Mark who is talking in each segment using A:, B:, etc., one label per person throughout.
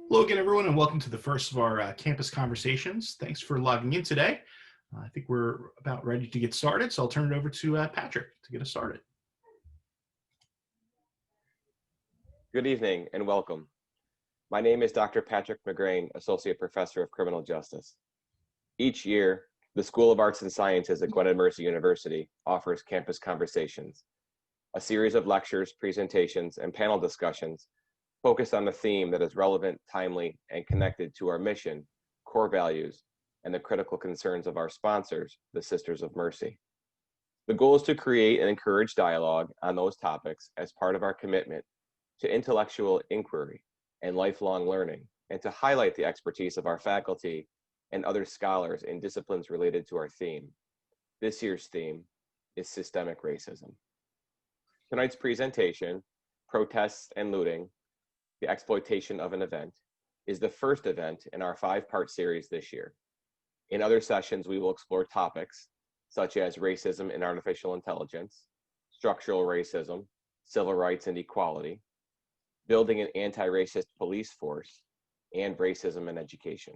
A: Hello again, everyone, and welcome to the first of our campus conversations. Thanks for logging in today. I think we're about ready to get started, so I'll turn it over to Patrick to get us started.
B: Good evening and welcome. My name is Dr. Patrick McGrain, Associate Professor of Criminal Justice. Each year, the School of Arts and Sciences at Gwynedd Mercy University offers Campus Conversations, a series of lectures, presentations, and panel discussions focused on a theme that is relevant, timely, and connected to our mission, core values, and the critical concerns of our sponsors, the Sisters of Mercy. The goal is to create and encourage dialogue on those topics as part of our commitment to intellectual inquiry and lifelong learning, and to highlight the expertise of our faculty and other scholars in disciplines related to our theme. This year's theme is systemic racism. Tonight's presentation, Protests and Looting, the Exploitation of an Event, is the first event in our 5-part series this year. In other sessions, we will explore topics such as racism and artificial intelligence, structural racism, civil rights and equality, building an anti-racist police force, and racism in education.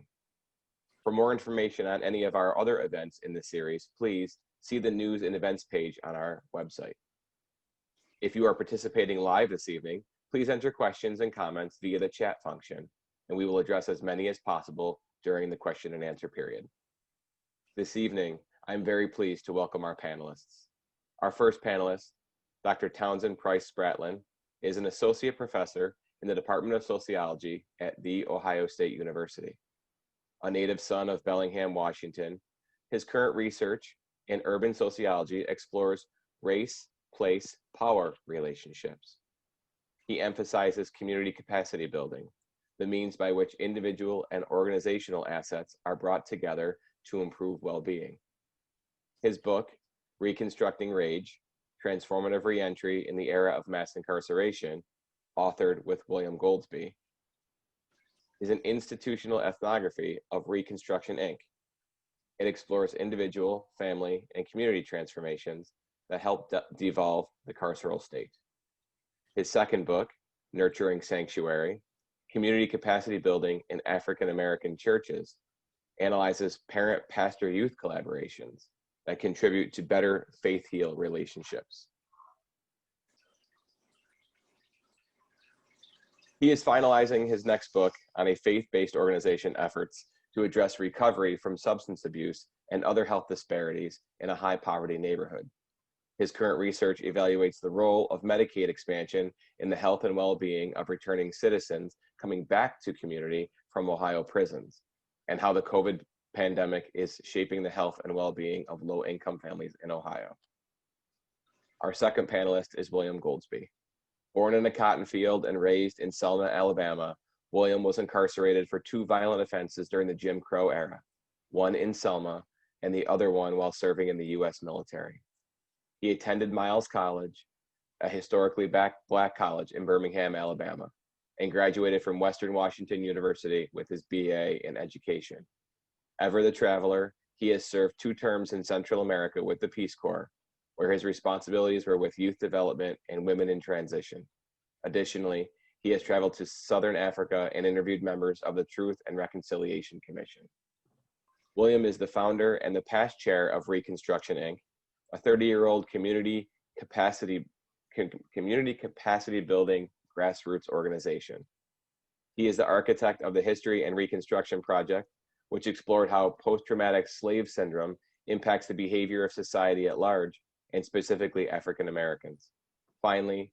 B: For more information on any of our other events in this series, please see the news and events page on our website. If you are participating live this evening, please enter questions and comments via the chat function, and we will address as many as possible during the question and answer period. This evening, I'm very pleased to welcome our panelists. Our first panelist, Dr. Townsend Spratlin, is an associate professor in the Department of Sociology at The Ohio State University. A native son of Bellingham, Washington, his current research in urban sociology explores race, place, power relationships. He emphasizes community capacity building, the means by which individual and organizational assets are brought together to improve well-being. His book, Reconstructing Rage, Transformative Reentry in the Era of Mass Incarceration, authored with William Goldsby, is an institutional ethnography of Reconstruction, Inc. It explores individual, family, and community transformations that help devolve the carceral state. His second book, Nurturing Sanctuary, Community Capacity Building in African American Churches, analyzes parent-pastor-youth collaborations that contribute to better faith-heal relationships. He is finalizing his next book on a faith-based organization efforts to address recovery from substance abuse and other health disparities in a high-poverty neighborhood. His current research evaluates the role of Medicaid expansion in the health and well-being of returning citizens coming back to community from Ohio prisons, and how the COVID pandemic is shaping the health and well-being of low-income families in Ohio. Our second panelist is William Goldsby. Born in a cotton field and raised in Selma, Alabama, William was incarcerated for 2 violent offenses during the Jim Crow era, one in Selma and the other one while serving in the U.S. military. He attended Miles College, a historically black college in Birmingham, Alabama, and graduated from Western Washington University with his BA in education. Ever the traveler, he has served 2 terms in Central America with the Peace Corps, where his responsibilities were with youth development and women in transition. Additionally, he has traveled to Southern Africa and interviewed members of the Truth and Reconciliation Commission. William is the founder and the past chair of Reconstruction, Inc., a 30-year-old community capacity building grassroots organization. He is the architect of the History and Reconstruction Project, which explored how post-traumatic slave syndrome impacts the behavior of society at large, and specifically African Americans. Finally,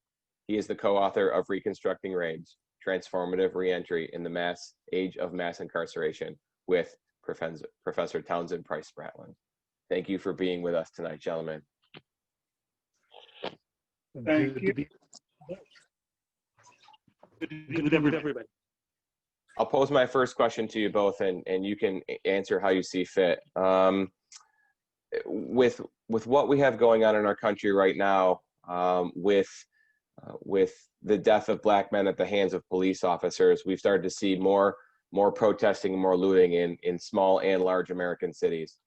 B: he is the co-author of Reconstructing Rage, Transformative Reentry in the Age of Mass Incarceration with Professor Townsend Spratlin. Thank you for being with us tonight, gentlemen.
C: Thank you. Good evening, everybody.
B: I'll pose my first question to you both, and you can answer how you see fit. With what we have going on in our country right now, with the death of Black men at the hands of police officers, we've started to see more protesting and more looting in small and large American cities.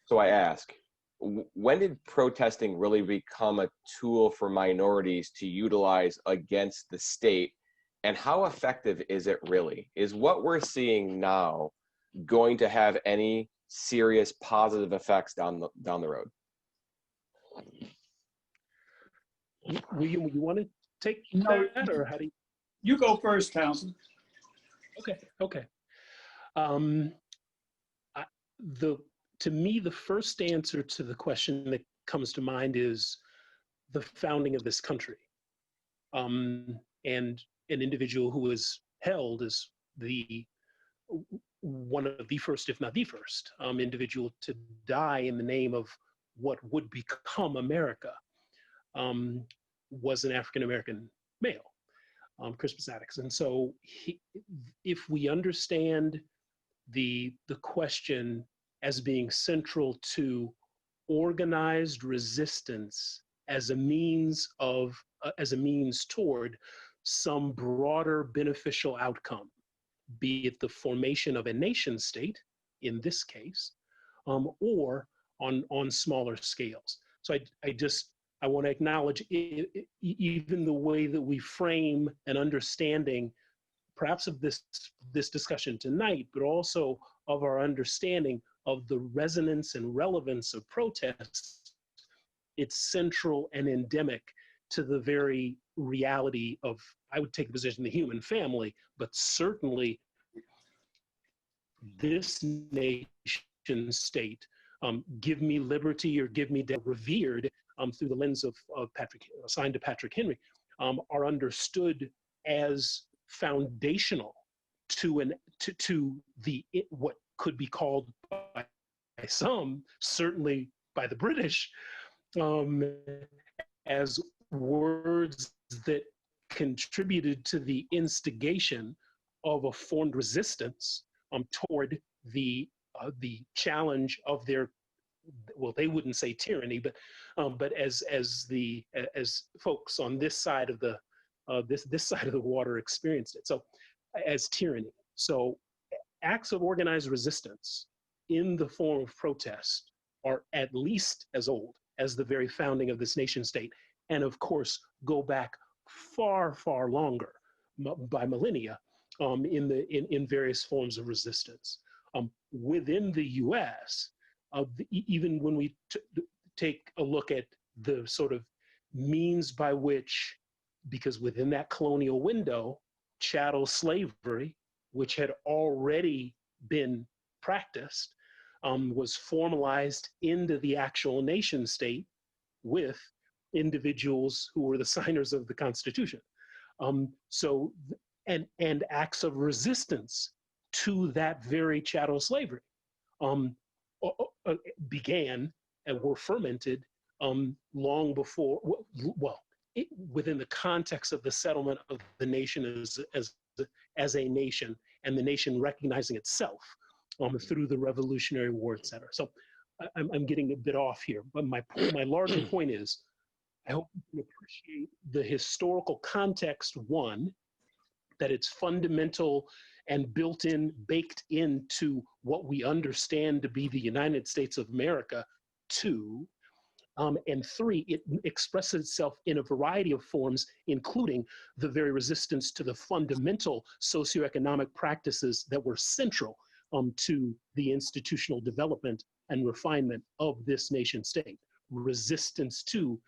B: So I ask, when did protesting really become a tool for minorities to utilize against the state And how effective is it really? Is what we're seeing now going to have any serious positive effects down the road?
C: William, you want to take
D: No,
C: that, or how do you?
D: you go first, Townsend.
C: Okay. Um, I, to me, the first answer to the question that comes to mind is the founding of this country, and an individual who was held as one of the first, if not the first, individual to die in the name of what would become America, was an African-American male, Crispus Attucks. And so if we understand the question as being central to organized resistance as a means toward some broader beneficial outcome, be it the formation of a nation state, in this case, or on smaller scales. So I want to acknowledge even the way that we frame an understanding, perhaps of this discussion tonight, but also of our understanding of the resonance and relevance of protests. It's central and endemic to the very reality of, I would take the position, the human family, but certainly this nation state, give me liberty or give me death, revered through the lens of Patrick, assigned to Patrick Henry, are understood as foundational to the what could be called by some, certainly by the British, as words that contributed to the instigation of a formed resistance toward the challenge of their, well, they wouldn't say tyranny, but as folks on this side of the this side of the water experienced it, so as tyranny. So acts of organized resistance in the form of protest are at least as old as the very founding of this nation state, and of course go back far, far longer, by millennia, in various forms of resistance. Within the U.S., even when we take a look at the sort of means by which, because within that colonial window, chattel slavery, which had already been practiced, was formalized into the actual nation state with individuals who were the signers of the Constitution. And acts of resistance to that very chattel slavery began and were fermented long before, within the context of the settlement of the nation as a nation, and the nation recognizing itself through the Revolutionary War, et cetera. So I'm getting a bit off here, but my larger point is, I hope you can appreciate the historical context, one, that it's fundamental and baked into what we understand to be the United States of America, two, and three, it expresses itself in a variety of forms, including the very resistance to the fundamental socioeconomic practices that were central to the institutional development and refinement of this nation state. Resistance to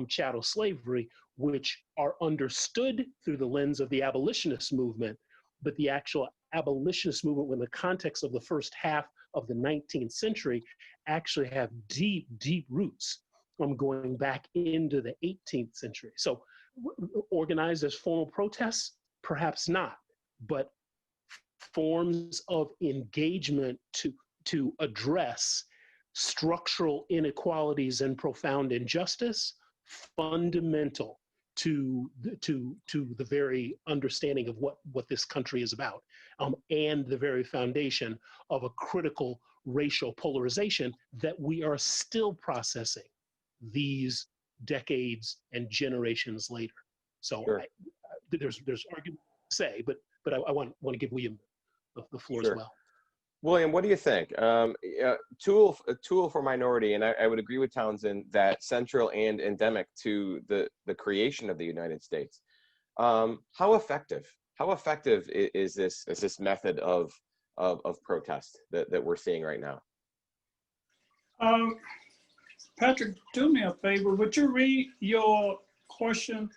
C: chattel slavery, which are understood through the lens of the abolitionist movement, but the actual abolitionist movement, in the context of the first half of the 19th century, actually have deep, deep roots going back into the 18th century. So organized as formal protests, perhaps not, but forms of engagement to address structural inequalities and profound injustice, fundamental to the very understanding of what this country is about, and the very foundation of a critical racial polarization that we are still processing these decades and generations later. So sure. There's argument to say, but I want to give William the floor
B: sure.
C: as well.
B: William, what do you think? A tool for minority, and I would agree with Townsend that central and endemic to the creation of the United States. How effective How effective is this method of protest that we're seeing right now?
D: Patrick, do me a favor. Would you read your question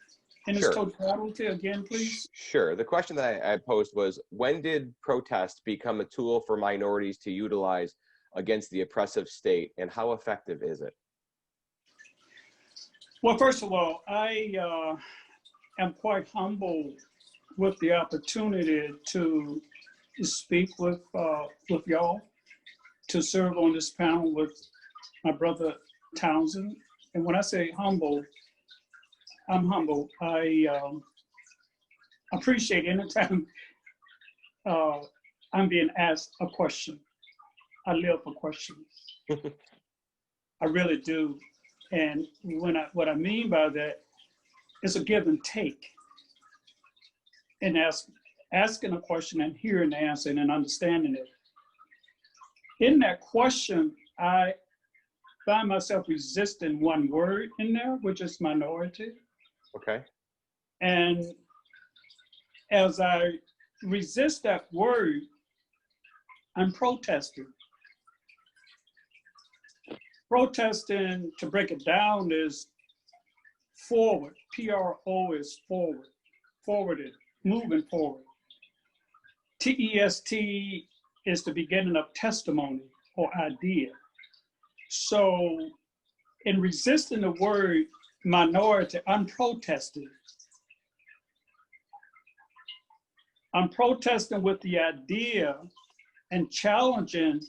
D: in its
B: Sure.
D: totality again, please?
B: Sure. The question that I posed was, when did protest become a tool for minorities to utilize against the oppressive state, and how effective is it?
D: Well, first of all, I am quite humbled with the opportunity to speak with y'all, to serve on this panel with my brother Townsend. And when I say humble, I'm humble. I appreciate anytime I'm being asked a question. I live for questions. I really do. And what I mean by that is a give and take. And asking a question and hearing the answer and understanding it. In that question, I find myself resisting one word in there, which is minority.
B: Okay.
D: And as I resist that word, I'm protesting. Protesting, to break it down, is forward. PRO is forward, forwarded, moving forward. TEST is the beginning of testimony or idea. So in resisting the word minority, I'm protesting. I'm protesting with the idea and challenging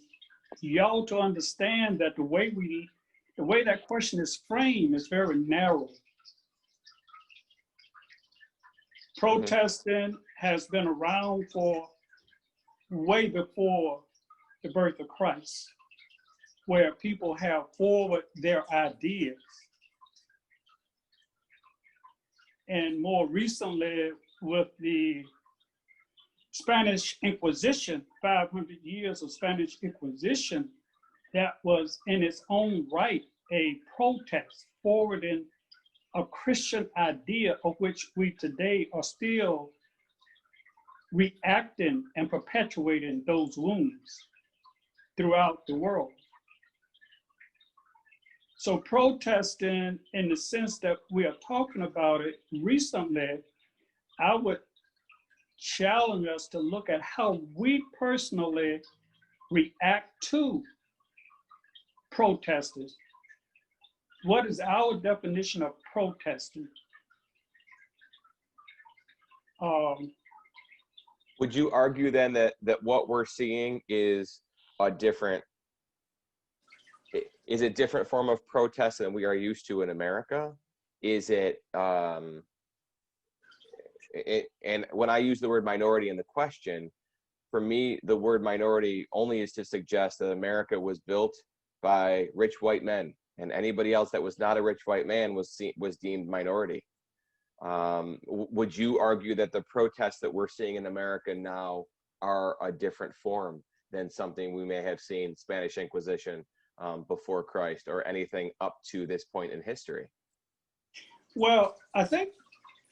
D: y'all to understand that the way that question is framed is very narrow. Protesting has been around for way before the birth of Christ, where people have forward their ideas. And more recently, with the Spanish Inquisition, 500 years of Spanish Inquisition, that was in its own right a protest forwarding a Christian idea of which we today are still reacting and perpetuating those wounds throughout the world. So protesting, in the sense that we are talking about it recently, I would challenge us to look at how we personally react to protesters. What is our definition of protesting?
B: Would you argue then that what we're seeing is a different form of protest than we are used to in America? Is it, and when I use the word minority in the question, for me, the word minority only is to suggest that America was built by rich white men, and anybody else that was not a rich white man was deemed minority. Would you argue that the protests that we're seeing in America now are a different form than something we may have seen Spanish Inquisition before Christ, or anything up to this point in history?
D: Well, I think,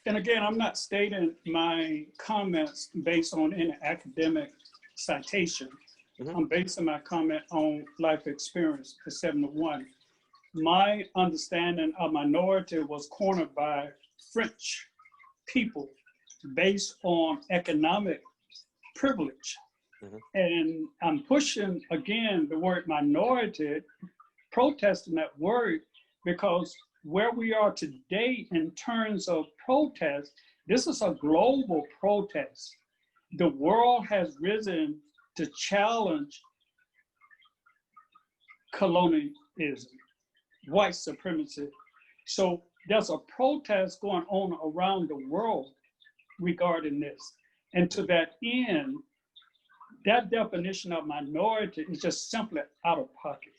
D: and again, I'm not stating my comments based on any academic citation. I'm basing my comment on life experience for 7 to 1. My understanding of minority was cornered by French people based on economic privilege. And I'm pushing, again, the word minority, protesting that word, because where we are today in terms of protest, this is a global protest. The world has risen to challenge colonialism, white supremacy. So there's a protest going on around the world regarding this. And to that end, that definition of minority is just simply out of pocket.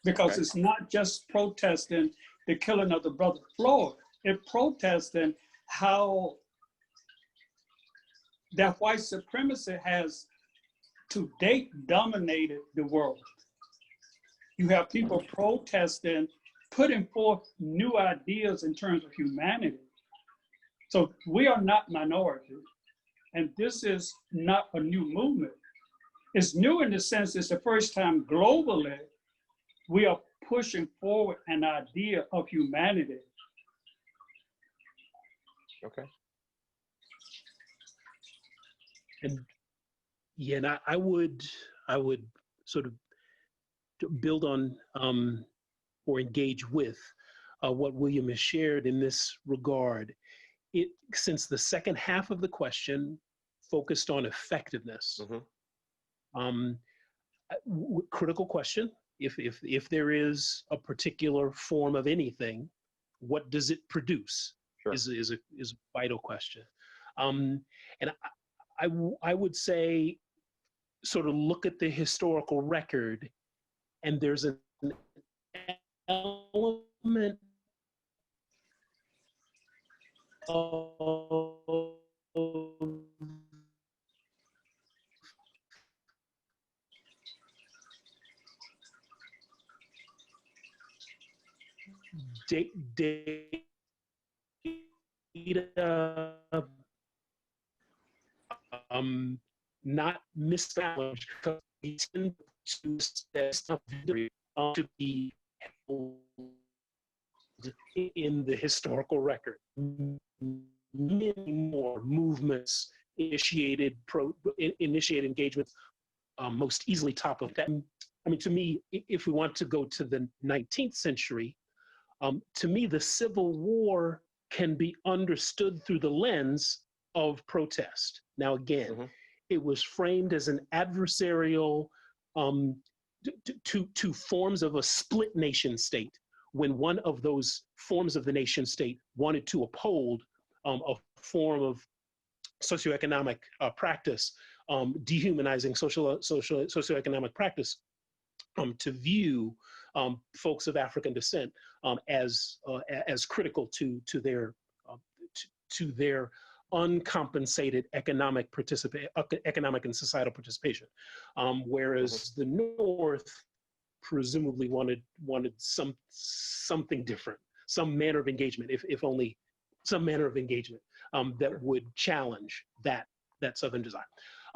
D: Because it's not just protesting the killing of the brother Floyd, it's protesting how that white supremacy has to date dominated the world. You have people protesting, putting forth new ideas in terms of humanity. So we are not minority. And this is not a new movement. It's new in the sense it's the first time globally we are pushing forward an idea of humanity.
B: Okay.
C: And yeah, and I would sort of build on or engage with what William has shared in this regard. Since the second half of the question focused on effectiveness, critical question. If there is a particular form of anything, what does it produce? Sure. is a vital question. And I would say, sort of look at the historical record, and there's an element of data not misbalanced, because we tend to to be in the historical record. Many more movements initiated engagements, most easily top of that. I mean, to me, if we want to go to the 19th century, to me, the Civil War can be understood through the lens of protest. Now, again, it was framed as an adversarial to forms of a split nation state, when one of those forms of the nation state wanted to uphold a form of socioeconomic practice, dehumanizing socioeconomic practice, to view folks of African descent as critical to their uncompensated economic and societal participation, whereas the North presumably wanted something different, some manner of engagement, if only some manner of engagement that would challenge that Southern desire.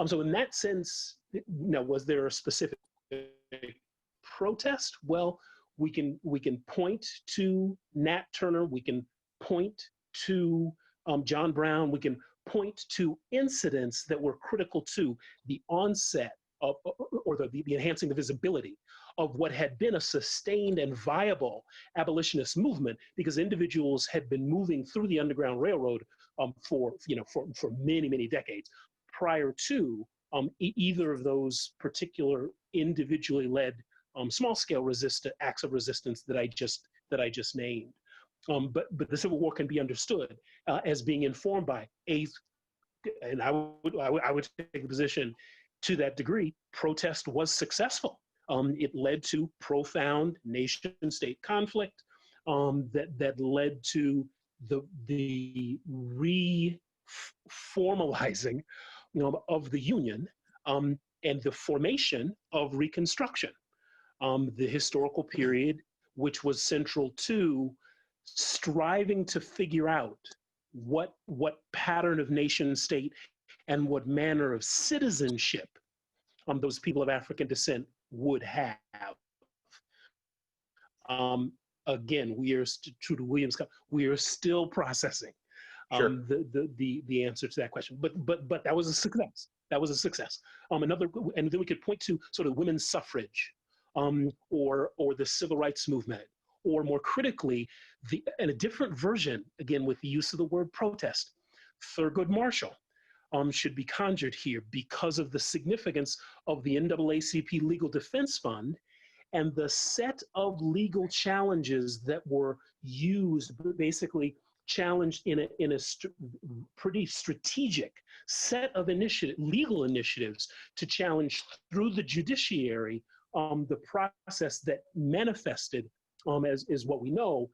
C: So in that sense, was there a specific protest? Well, we can point to Nat Turner, we can point to John Brown, we can point to incidents that were critical to the onset of, or the enhancing the visibility of what had been a sustained and viable abolitionist movement, because individuals had been moving through the Underground Railroad for many decades prior to either of those particular individually led small-scale acts of resistance that I just named. But the Civil War can be understood as being informed by and I would take the position, to that degree, protest was successful. It led to profound nation-state conflict that led to the reformalizing of the Union and the formation of Reconstruction, the historical period which was central to striving to figure out what pattern of nation state and what manner of citizenship those people of African descent would have. Again, we are true to Williams. We are still processing the answer to that question. But that was a success. That was a success. And then we could point to sort of women's suffrage, or the civil rights movement, or more critically, and a different version, again, with the use of the word protest, Thurgood Marshall should be conjured here because of the significance of the NAACP Legal Defense Fund and the set of legal challenges that were used, basically challenged in a pretty strategic set of legal initiatives to challenge through the judiciary the process that manifested as what we know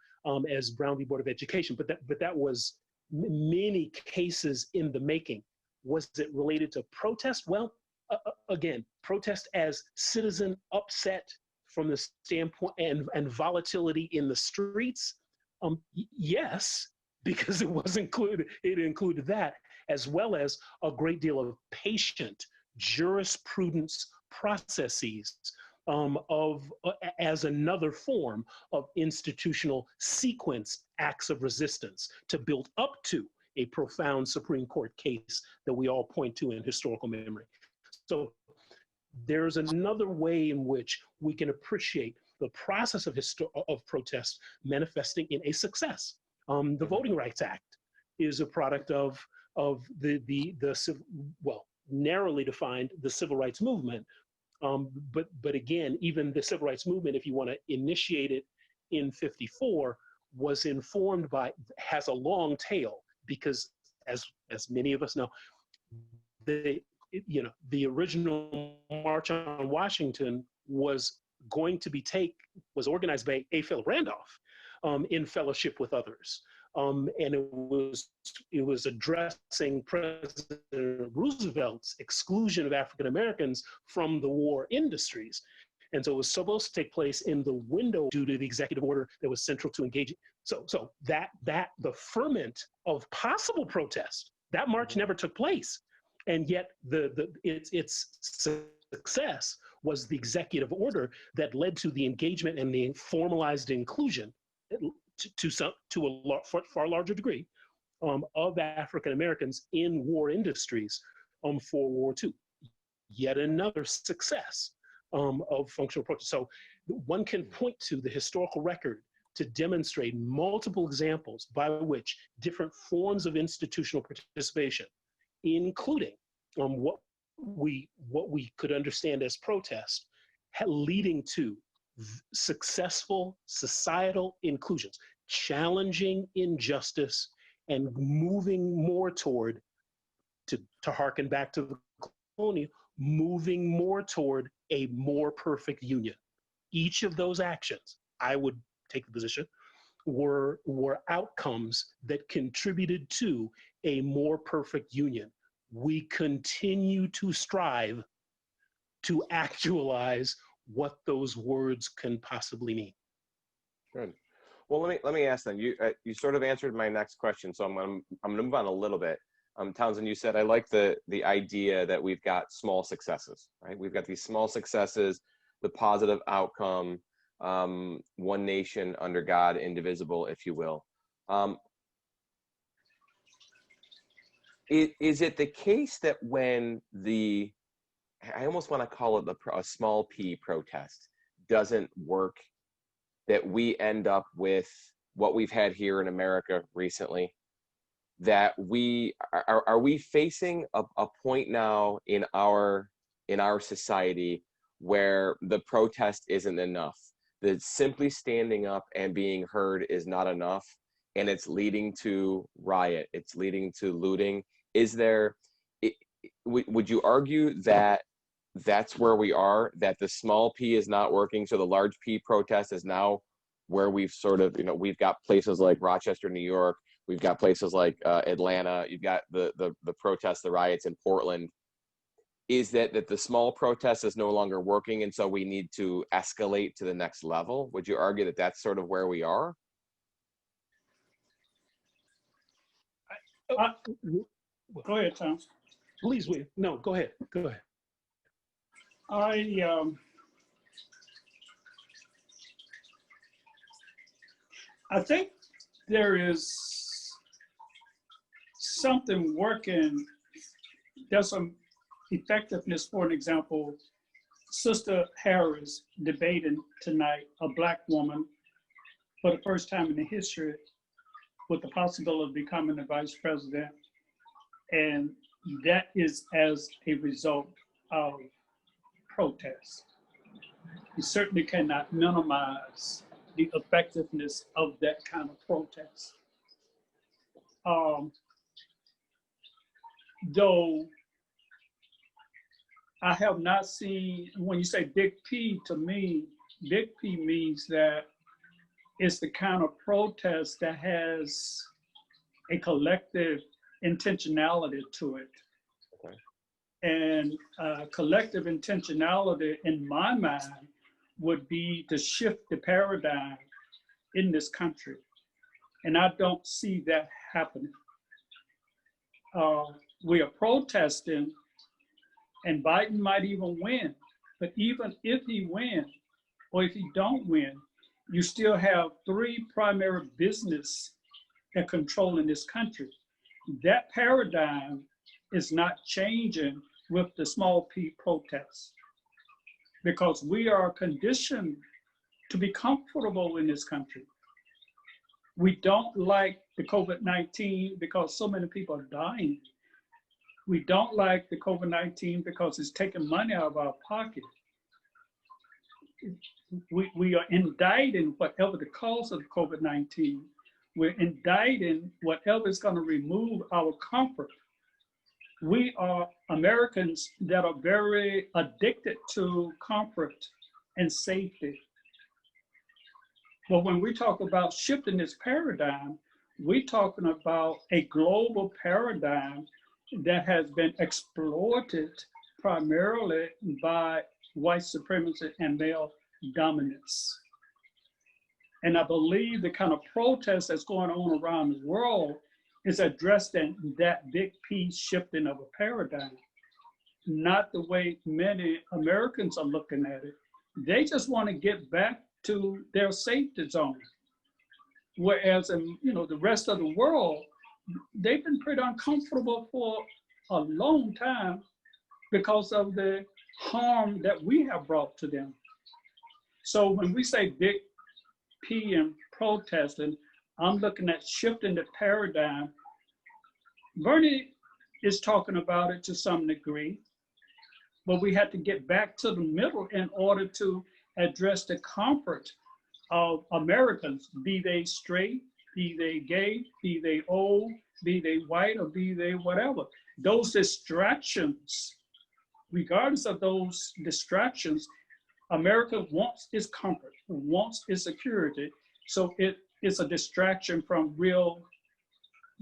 C: as Brown v. Board of Education. But that was many cases in the making. Was it related to protest? Well, again, protest as citizen upset from the standpoint and volatility in the streets. Yes, because it was included, it included that, as well as a great deal of patient jurisprudence processes as another form of institutional sequence acts of resistance to build up to a profound Supreme Court case that we all point to in historical memory. So there's another way in which we can appreciate the process of protest manifesting in a success. The Voting Rights Act is a product of well, narrowly defined, the civil rights movement. But again, even the civil rights movement, if you want to initiate it in '54, was informed by, has a long tail, because as many of us know, the original March on Washington was was organized by A. Philip Randolph in fellowship with others. And it was addressing President Roosevelt's exclusion of African Americans from the war industries. And so it was supposed to take place in the window due to the executive order that was central to engaging. So that the ferment of possible protest, that march never took place. And yet its success was the executive order that led to the engagement and the formalized inclusion to a far larger degree of African Americans in war industries for World War II. Yet another success of functional protest. So one can point to the historical record to demonstrate multiple examples by which different forms of institutional participation, including what we could understand as protest, leading to successful societal inclusions, challenging injustice and moving more toward, to harken back to the colonial, moving more toward a more perfect union. Each of those actions, I would take the position, were outcomes that contributed to a more perfect union. We continue to strive to actualize what those words can possibly mean.
B: Good. Well, let me ask then. You sort of answered my next question, so I'm gonna move on a little bit. Townsend, you said, I like the idea that we've got small successes, right? We've got these small successes, the positive outcome, one nation under God, indivisible, if you will. Is it the case that when I almost want to call it a small p protest doesn't work, that we end up with what we've had here in America recently? That are we facing a point now in our society where the protest isn't enough, that simply standing up and being heard is not enough, and it's leading to riot, it's leading to looting? Would you argue that that's where we are, that the small p is not working, so the large P protest is now where we've sort of, we've got places like Rochester, New York, we've got places like Atlanta, you've got the protests, the riots in Portland. Is that the small protest is no longer working, and so we need to escalate to the next level? Would you argue that that's sort of where we are?
D: Go ahead, Tom.
C: Please, William. No, go ahead. Go ahead.
D: I think there is something working. There's some effectiveness. For an example, Sister Harris debating tonight, a Black woman, for the first time in the history, with the possibility of becoming the vice president. And that is as a result of protest. You certainly cannot minimize the effectiveness of that kind of protest. Though I have not seen, when you say big P, to me, big P means that it's the kind of protest that has a collective intentionality to it. Okay. And collective intentionality, in my mind, would be to shift the paradigm in this country. And I don't see that happening. We are protesting, and Biden might even win. But even if he wins, or if he don't win, you still have three primary business that control in this country. That paradigm is not changing with the small p protests, because we are conditioned to be comfortable in this country. We don't like the COVID-19 because so many people are dying. We don't like the COVID-19 because it's taking money out of our pocket. We are indicting whatever the cause of COVID-19. We're indicting whatever is going to remove our comfort. We are Americans that are very addicted to comfort and safety. But when we talk about shifting this paradigm, we're talking about a global paradigm that has been exploited primarily by white supremacy and male dominance. And I believe the kind of protest that's going on around the world is addressing that big piece shifting of a paradigm, not the way many Americans are looking at it. They just want to get back to their safety zone. Whereas in the rest of the world, they've been pretty uncomfortable for a long time because of the harm that we have brought to them. So when we say big P in protesting, I'm looking at shifting the paradigm. Bernie is talking about it to some degree, but we had to get back to the middle in order to address the comfort of Americans, be they straight, be they gay, be they old, be they white, or be they whatever. Those distractions, regardless of those distractions, America wants its comfort, wants its security, so it is a distraction from real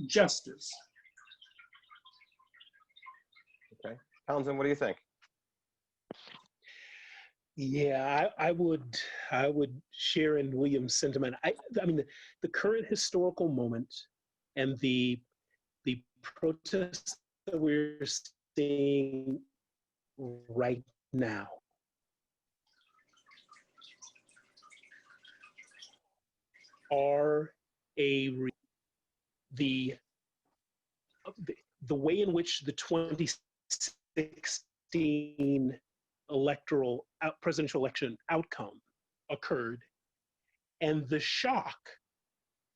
D: justice.
B: Okay. Townsend, what do you think?
C: Yeah, I would share in William's sentiment. I mean, the current historical moment and the protests that we're seeing right now are the way in which the 2016 presidential election outcome occurred, and the shock.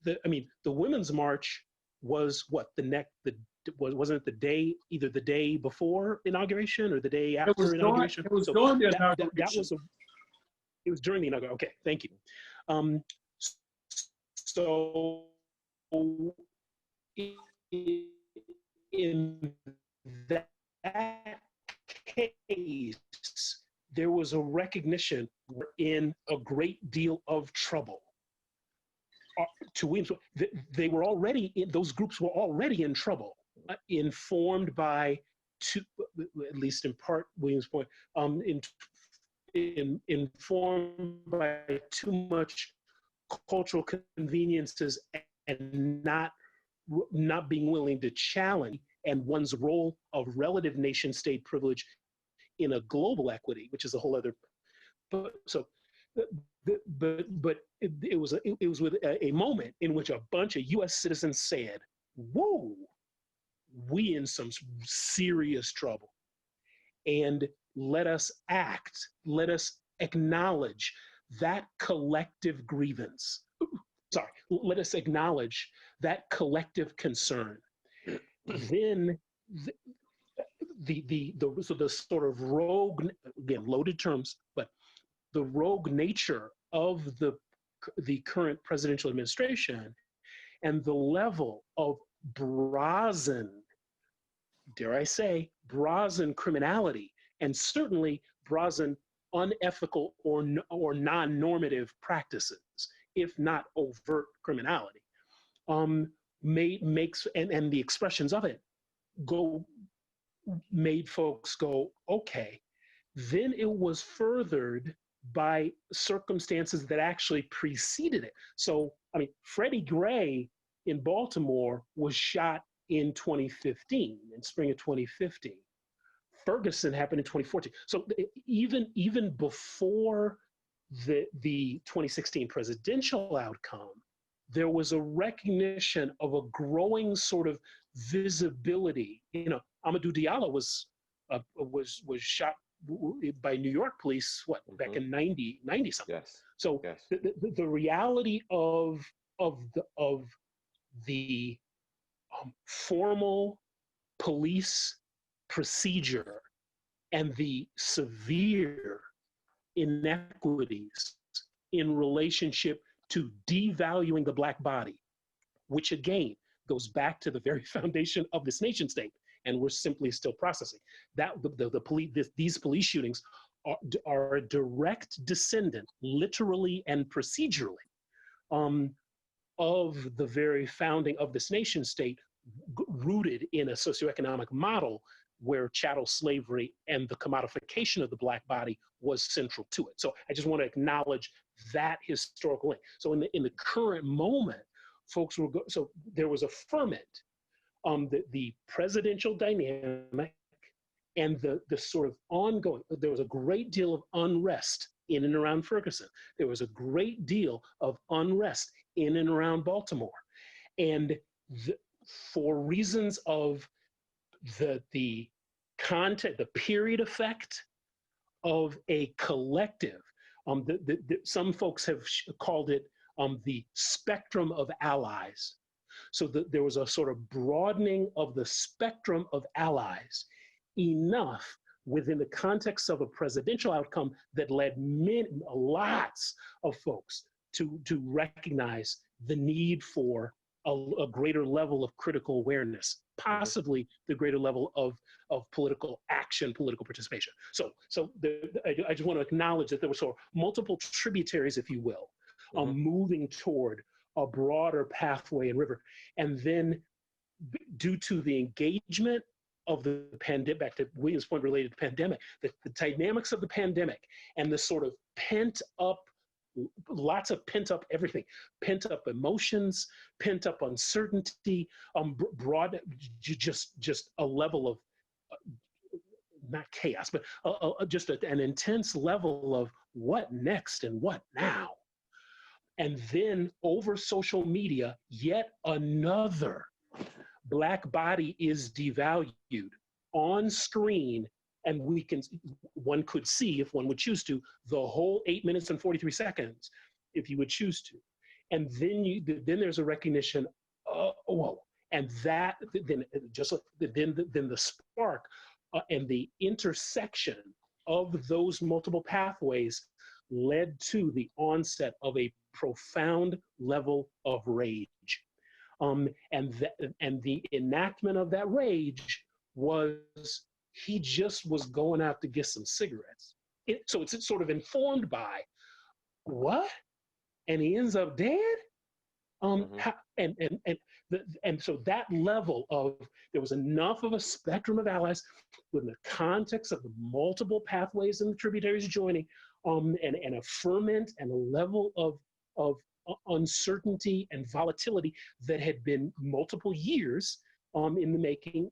C: The Women's March was what wasn't it the day, either the day before inauguration or the day after inauguration?
D: It was during the inauguration.
C: It was during the inauguration. Okay, thank you. So in that case, there was a recognition we're in a great deal of trouble. They were already those groups were already in trouble, informed by at least in part William's point, informed by too much cultural conveniences and not being willing to challenge and one's role of relative nation state privilege in a global equity, which is a whole other. But it was with a moment in which a bunch of U.S. citizens said, "Whoa, we in some serious trouble," and let us act. Let us acknowledge that collective grievance. Sorry, let us acknowledge that collective concern. Then the sort of rogue, again, loaded terms, but the rogue nature of the current presidential administration and the level of brazen, dare I say, brazen criminality, and certainly brazen unethical or non-normative practices, if not overt criminality, makes and the expressions of it made folks go, okay. Then it was furthered by circumstances that actually preceded it. So I mean, Freddie Gray in Baltimore was shot in 2015, in spring of 2015. Ferguson happened in 2014. So even before the 2016 presidential outcome, there was a recognition of a growing sort of visibility. You know, Amadou Diallo was shot by New York police, back in 90 something.
B: Yes.
C: So
B: Yes.
C: the reality of the formal police procedure and the severe inequities in relationship to devaluing the Black body, which again goes back to the very foundation of this nation state, and we're simply still processing that. These police shootings are a direct descendant, literally and procedurally, of the very founding of this nation state, rooted in a socioeconomic model where chattel slavery and the commodification of the Black body was central to it. So I just want to acknowledge that historical link. So in the current moment, folks so there was a ferment, the presidential dynamic and the sort of ongoing, there was a great deal of unrest in and around Ferguson. There was a great deal of unrest in and around Baltimore. And for reasons of the content, the period effect of a collective, some folks have called it the spectrum of allies. So there was a sort of broadening of the spectrum of allies, enough within the context of a presidential outcome that led lots of folks to recognize the need for a greater level of critical awareness, possibly the greater level of political action, political participation. So I just want to acknowledge that there were sort of multiple tributaries, if you will, moving toward a broader pathway and river. And then due to the engagement of the pandemic, back to William's point related to pandemic, the dynamics of the pandemic and the sort of pent up, lots of pent up everything, pent up emotions, pent up uncertainty, just a level of, not chaos, but just an intense level of what next and what now. And then over social media, yet another Black body is devalued on screen, and one could see, if one would choose to, the whole 8 minutes and 43 seconds, if you would choose to. And then there's a recognition, and that then the spark and the intersection of those multiple pathways led to the onset of a profound level of rage. And the enactment of that rage was, he just was going out to get some cigarettes. So it's sort of informed by, what? And he ends up dead? And so that level of, there was enough of a spectrum of allies within the context of the multiple pathways and the tributaries joining, and a ferment and a level of uncertainty and volatility that had been multiple years in the making,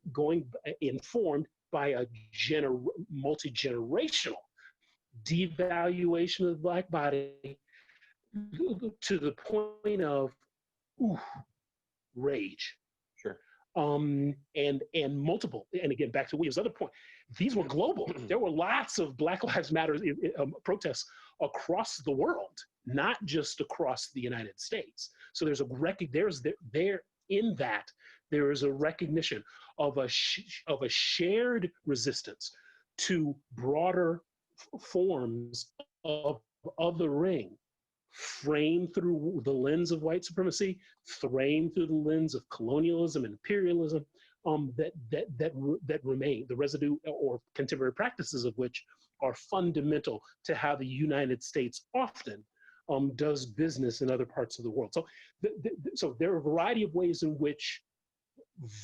C: informed by a multi-generational devaluation of the Black body to the point of rage.
B: Sure.
C: And multiple, and again, back to William's other point, these were global. There were lots of Black Lives Matter protests across the world, not just across the United States. So there's in that there is a recognition of a shared resistance to broader forms of othering, framed through the lens of white supremacy, framed through the lens of colonialism and imperialism, that remain, the residue or contemporary practices of which are fundamental to how the United States often does business in other parts of the world. So, so there are a variety of ways in which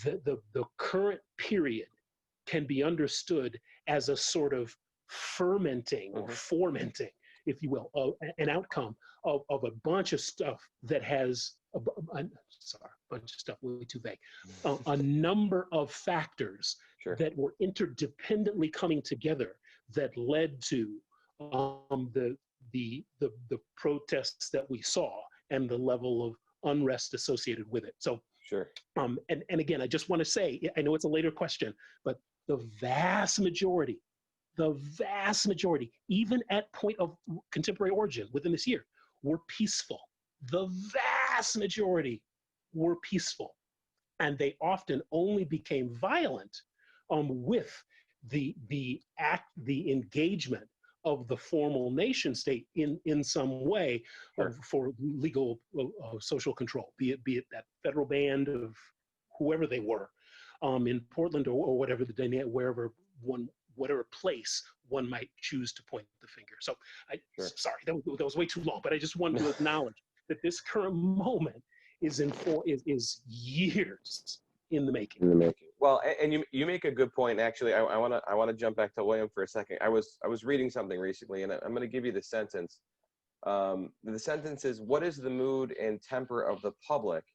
C: the current period can be understood as a sort of fermenting or fomenting if you will, an outcome of a bunch of stuff that has, sorry, a bunch of stuff, way too vague, a number of factors
B: Sure.
C: that were interdependently coming together that led to the protests that we saw and the level of unrest associated with it. So,
B: Sure.
C: and again, I just want to say, I know it's a later question, but the vast majority, even at point of contemporary origin within this year, were peaceful. The vast majority were peaceful. And they often only became violent with the engagement of the formal nation state in some way for legal social control, be it that federal band of whoever they were in Portland or whatever whatever place one might choose to point the finger. So sorry, that was way too long, but I just wanted to acknowledge that this current moment is years in the making.
B: Well, and you make a good point. Actually, I want to jump back to William for a second. I was reading something recently, and I'm going to give you the sentence. The sentence is, "What is the mood and temper of the public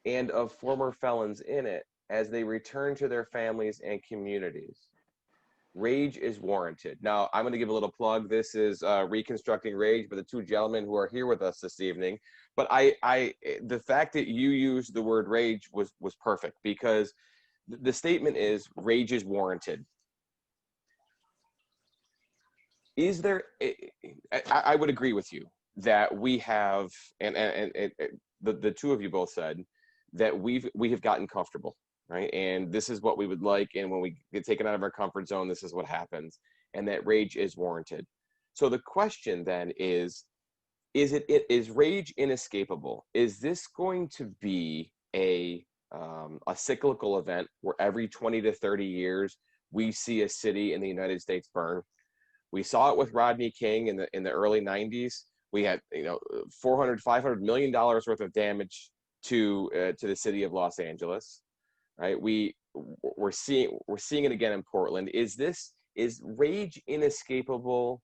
B: and of former felons in it as they return to their families and communities? Rage is warranted." Now, I'm going to give a little plug. This is Reconstructing Rage by the two gentlemen who are here with us this evening. But the fact that you used the word rage was perfect, because the statement is rage is warranted. Is there? I would agree with you that we have, and the two of you both said that we have gotten comfortable. Right, and this is what we would like, and when we get taken out of our comfort zone, this is what happens, and that rage is warranted. So the question then is rage inescapable? Is this going to be a cyclical event where every 20 to 30 years we see a city in the United States burn? We saw it with Rodney King in the early 90s. We had $400-500 million worth of damage to the city of Los Angeles. Right, we're seeing it again in Portland. Is rage inescapable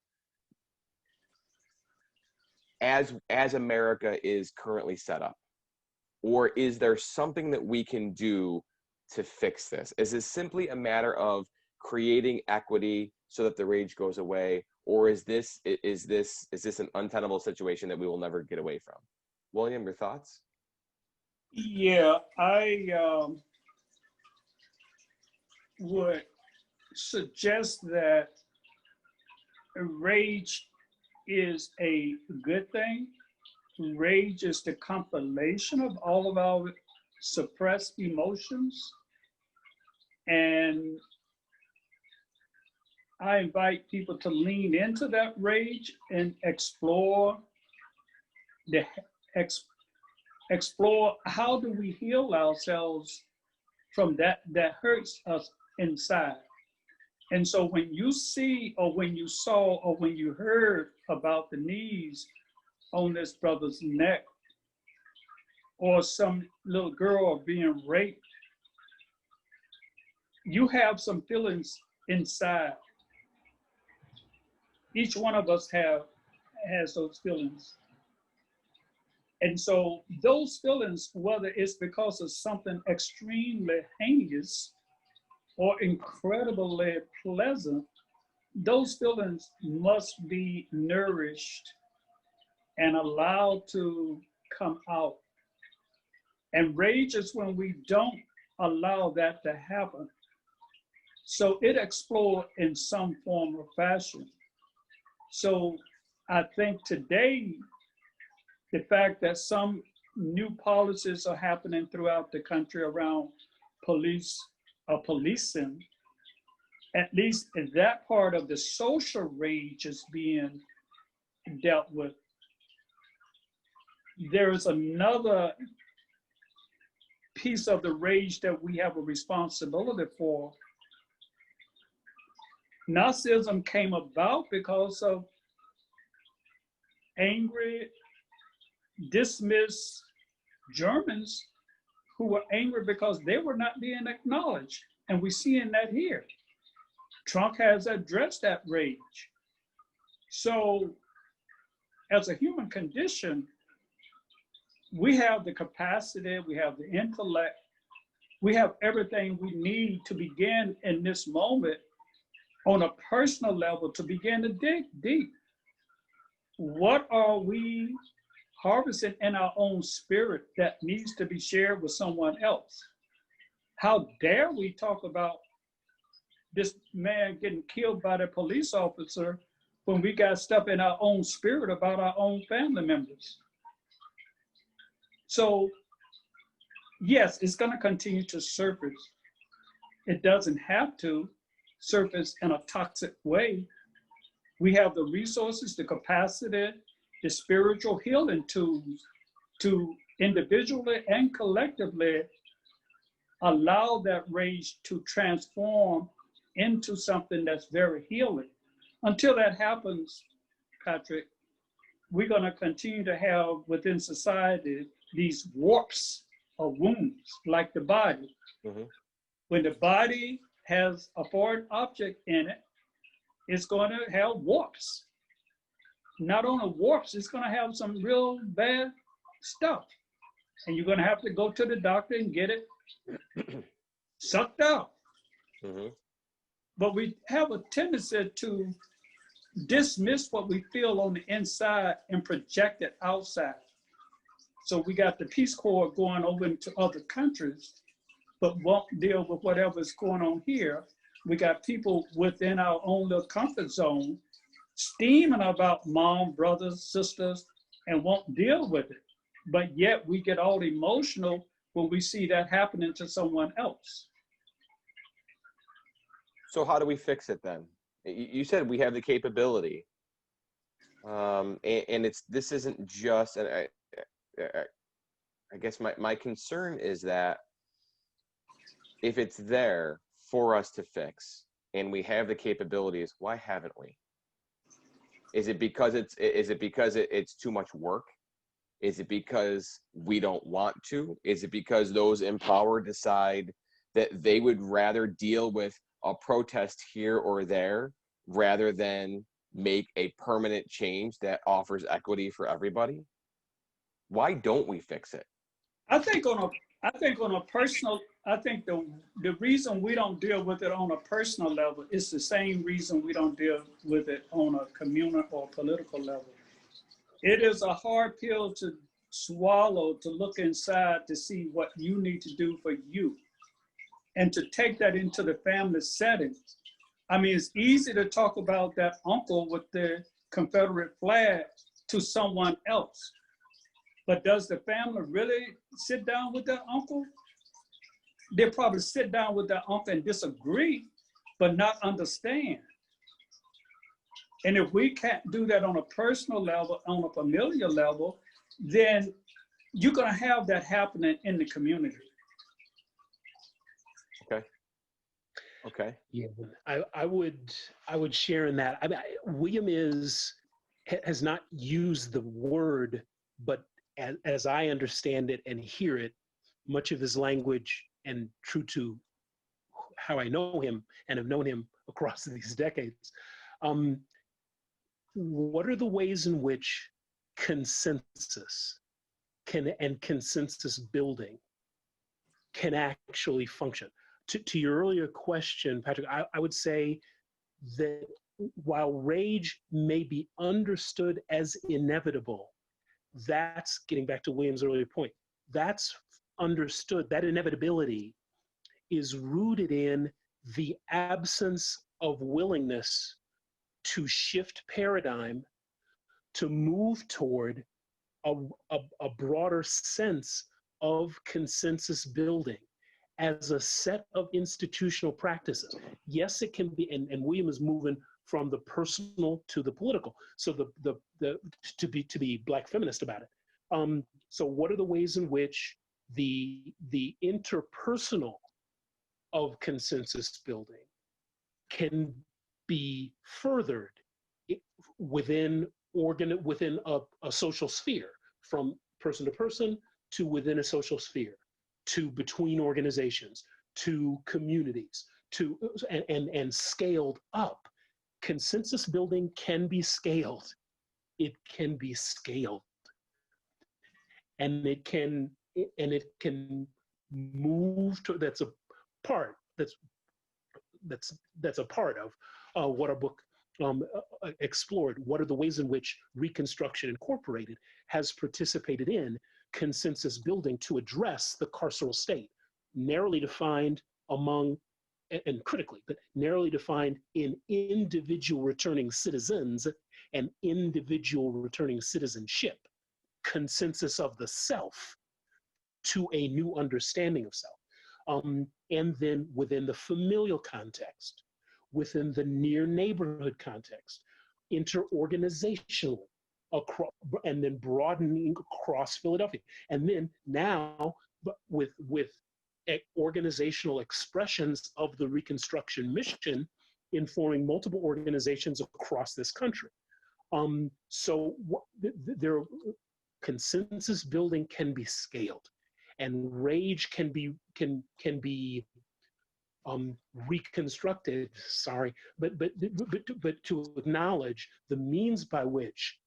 B: as America is currently set up, or is there something that we can do to fix this? Is this simply a matter of creating equity so that the rage goes away, or is this an untenable situation that we will never get away from? William, your thoughts?
D: Yeah, I would suggest that rage is a good thing. Rage is the compilation of all of our suppressed emotions. And I invite people to lean into that rage and explore how do we heal ourselves from that hurts us inside. And so when you see, or when you saw, or when you heard about the knees on this brother's neck, or some little girl being raped, you have some feelings inside. Each one of us has those feelings. And so those feelings, whether it's because of something extremely heinous or incredibly pleasant, those feelings must be nourished and allowed to come out. And rage is when we don't allow that to happen. So it explodes in some form or fashion. So I think today, the fact that some new policies are happening throughout the country around policing, at least that part of the social rage is being dealt with. There is another piece of the rage that we have a responsibility for. Nazism came about because of angry, dismissed Germans who were angry because they were not being acknowledged. And we're seeing that here. Trump has addressed that rage. So as a human condition, we have the capacity, we have the intellect, we have everything we need to begin in this moment on a personal level to begin to dig deep. What are we harvesting in our own spirit that needs to be shared with someone else? How dare we talk about this man getting killed by the police officer when we got stuff in our own spirit about our own family members? So yes, it's going to continue to surface. It doesn't have to surface in a toxic way. We have the resources, the capacity, the spiritual healing tools to individually and collectively allow that rage to transform into something that's very healing. Until that happens, Patrick, we're going to continue to have within society these warps or wounds, like the body.
B: Mm-hmm.
D: When the body has a foreign object in it, it's going to have warps. Not only warps, it's going to have some real bad stuff. And you're going to have to go to the doctor and get it sucked out.
B: Mm-hmm.
D: But we have a tendency to dismiss what we feel on the inside and project it outside. So we got the Peace Corps going over into other countries, but won't deal with whatever's going on here. We got people within our own little comfort zone steaming about mom, brothers, sisters, and won't deal with it. But yet we get all emotional when we see that happening to someone else.
B: So how do we fix it then? You said we have the capability, and this isn't just, and I guess my concern is that if it's there for us to fix and we have the capabilities, why haven't we? Is it because it's too much work? Is it because we don't want to? Is it because those in power decide that they would rather deal with a protest here or there rather than make a permanent change that offers equity for everybody? Why don't we fix it?
D: I think the reason we don't deal with it on a personal level is the same reason we don't deal with it on a communal or political level. It is a hard pill to swallow, to look inside to see what you need to do for you and to take that into the family setting. I mean, it's easy to talk about that uncle with the Confederate flag to someone else. But does the family really sit down with that uncle? They'll probably sit down with that uncle and disagree, but not understand. And if we can't do that on a personal level, on a familial level, then you're going to have that happening in the community.
B: Okay.
C: Yeah, I would share in that. I mean, William has not used the word, but as I understand it and hear it, much of his language, and true to how I know him and have known him across these decades, what are the ways in which consensus and consensus building can actually function? To your earlier question, Patrick, I would say that while rage may be understood as inevitable, that's getting back to William's earlier point. That's understood, that inevitability is rooted in the absence of willingness to shift paradigm, to move toward a broader sense of consensus building as a set of institutional practices. Yes, it can be, and William is moving from the personal to the political. So to be Black feminist about it. So what are the ways in which the interpersonal of consensus building can be furthered within a social sphere, from person to person to within a social sphere, to between organizations, to communities, to and scaled up consensus building can be scaled. It can be scaled. And it can move to, that's a part of what our book explored. What are the ways in which Reconstruction Incorporated has participated in consensus building to address the carceral state, narrowly defined among, and critically, but narrowly defined in individual returning citizens and individual returning citizenship, consensus of the self to a new understanding of self. And then within the familial context, within the near neighborhood context, interorganizationally, across, and then broadening across Philadelphia. And then now with organizational expressions of the Reconstruction mission informing multiple organizations across this country. So consensus building can be scaled, and rage can be reconstructed. Sorry, but to acknowledge the means by which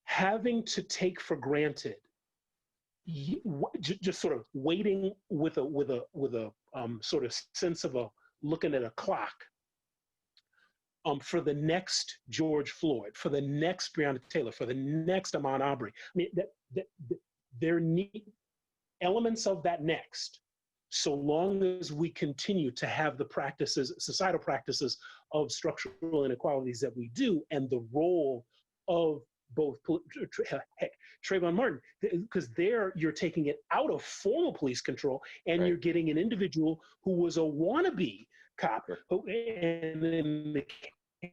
C: having to take for granted, just sort of waiting with a sort of sense of looking at a clock. For the next George Floyd, for the next Breonna Taylor, for the next Ahmaud Arbery. I mean, there need elements of that next, so long as we continue to have the practices, societal practices of structural inequalities that we do, and the role of both, heck, Trayvon Martin, because there you're taking it out of formal police control, and right, you're getting an individual who was a wannabe cop, who, and in the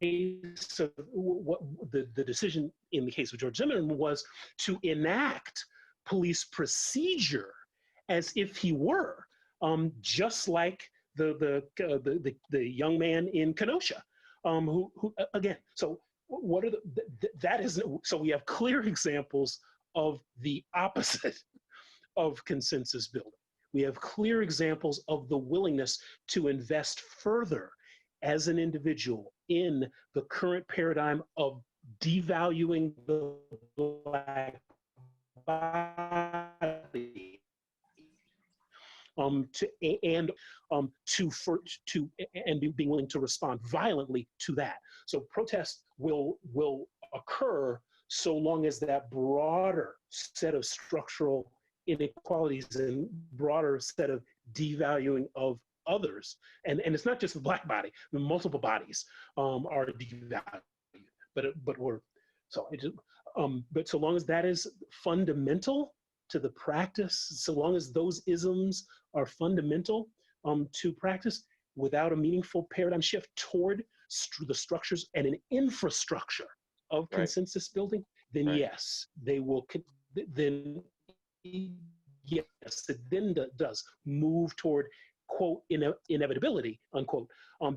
C: case of what the decision in the case of George Zimmerman was to enact police procedure as if he were, just like the young man in Kenosha, who again. So what are that is, so we have clear examples of the opposite of consensus building. We have clear examples of the willingness to invest further as an individual in the current paradigm of devaluing the Black body, and being willing to respond violently to that. So protest will occur so long as that broader set of structural inequalities and broader set of devaluing of others, and it's not just the Black body, the multiple bodies are devalued, but we're so it just, but so long as that is fundamental to the practice, so long as those isms are fundamental to practice, without a meaningful paradigm shift toward the structures and an infrastructure of consensus building, then yes, they will. Then yes, it then does move toward, quote, inevitability, unquote,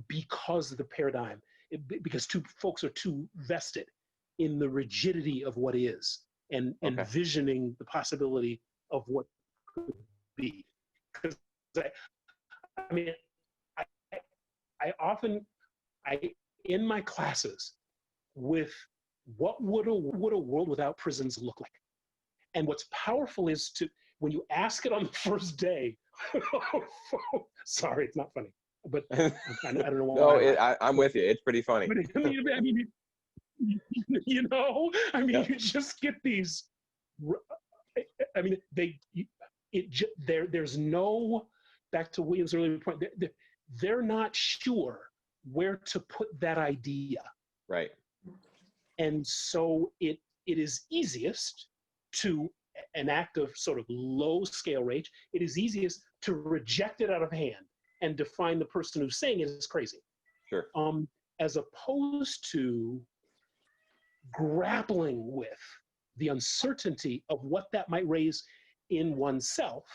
C: because of the paradigm, because folks are too vested in the rigidity of what is, and envisioning the possibility of what could be. Because I mean, I often, in my classes, with what would a world without prisons look like? And what's powerful is when you ask it on the first day, sorry, it's not funny, but I don't know why.
B: No, I'm with you. It's pretty funny.
C: But, I mean, you know, I mean, you just get these. I mean, there's no, back to William's earlier point, they're not sure where to put that idea.
B: Right.
C: And so it is easiest to an act of sort of low scale rage. It is easiest to reject it out of hand and define the person who's saying it as crazy.
B: Sure.
C: As opposed to grappling with the uncertainty of what that might raise in oneself,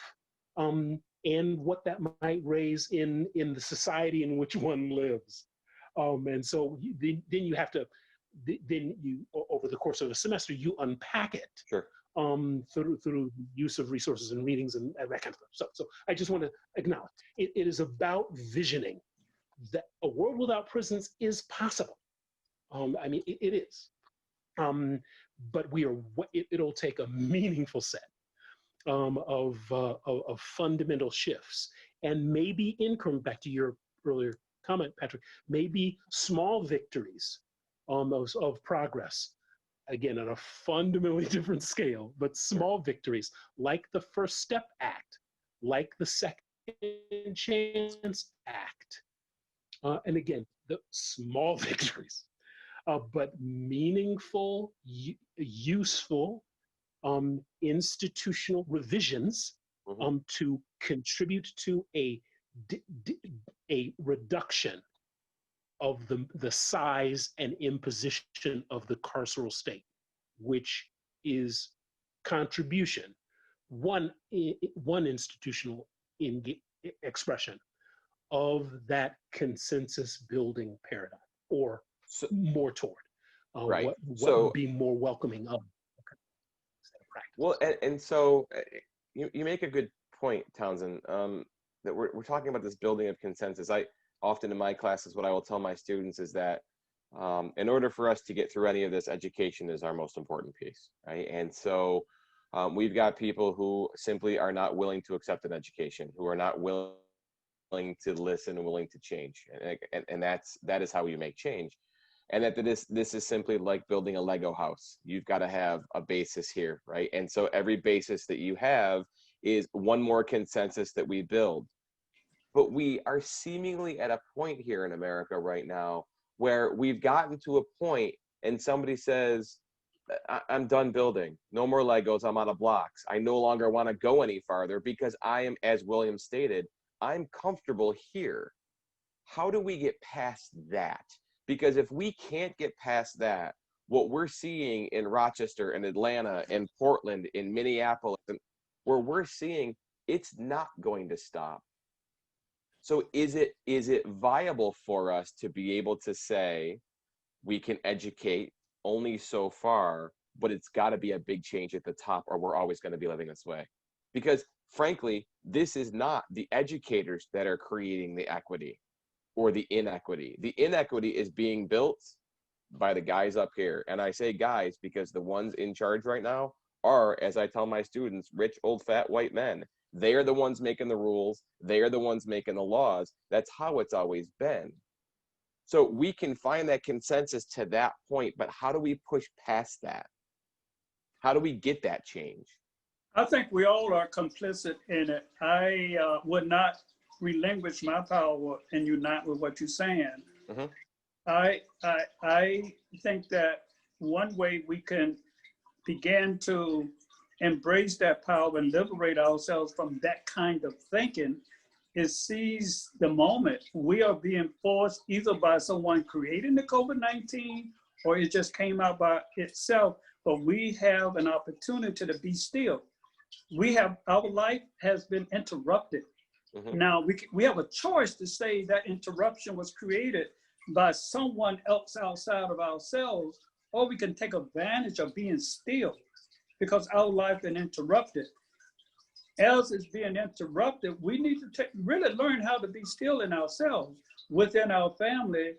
C: and what that might raise in the society in which one lives. And so then you have to, over the course of a semester, you unpack it.
B: Sure.
C: Through use of resources and readings and that kind of stuff. So I just want to acknowledge, it is about visioning that a world without prisons is possible. I mean, it is. But it'll take a meaningful set of fundamental shifts, and maybe back to your earlier comment, Patrick, maybe small victories of progress, again, on a fundamentally different scale, but small victories like the First Step Act, like the Second Chance Act. And again, the small victories, but meaningful, useful institutional revisions to contribute to a reduction of the size and imposition of the carceral state, which is contribution, one institutional expression of that consensus building paradigm, or more toward what would be more welcoming of practice.
B: Well, and so you make a good point, Townsend, that we're talking about this building of consensus. I often in my classes, what I will tell my students is that in order for us to get through any of this, education is our most important piece, right? And so we've got people who simply are not willing to accept an education, who are not willing to listen and willing to change, and that is how you make change. And that this is simply like building a Lego house. You've got to have a basis here, right? And so every basis that you have is one more consensus that we build. But we are seemingly at a point here in America right now where we've gotten to a point and somebody says, I'm done building. No more Legos, I'm out of blocks. I no longer want to go any farther because I am, as William stated, I'm comfortable here. How do we get past that? Because if we can't get past that, what we're seeing in Rochester and Atlanta and Portland, in Minneapolis, and where we're seeing, it's not going to stop. So is it viable for us to be able to say we can educate only so far, but it's got to be a big change at the top, or we're always going to be living this way? Because frankly, this is not the educators that are creating the equity or the inequity. The inequity is being built by the guys up here. And I say guys because the ones in charge right now are, as I tell my students, rich, old, fat, white men. They are the ones making the rules. They are the ones making the laws. That's how it's always been. So we can find that consensus to that point, but how do we push past that? How do we get that change?
D: I think we all are complicit in it. I would not relinquish my power and unite with what you're saying. Mm-hmm. I think that one way we can begin to embrace that power and liberate ourselves from that kind of thinking is seize the moment. We are being forced either by someone creating the COVID-19 or it just came out by itself, but we have an opportunity to be still. Our life has been interrupted. Mm-hmm. Now we have a choice to say that interruption was created by someone else outside of ourselves, or we can take advantage of being still because our life has been interrupted. As it's being interrupted, we need to really learn how to be still in ourselves, within our family,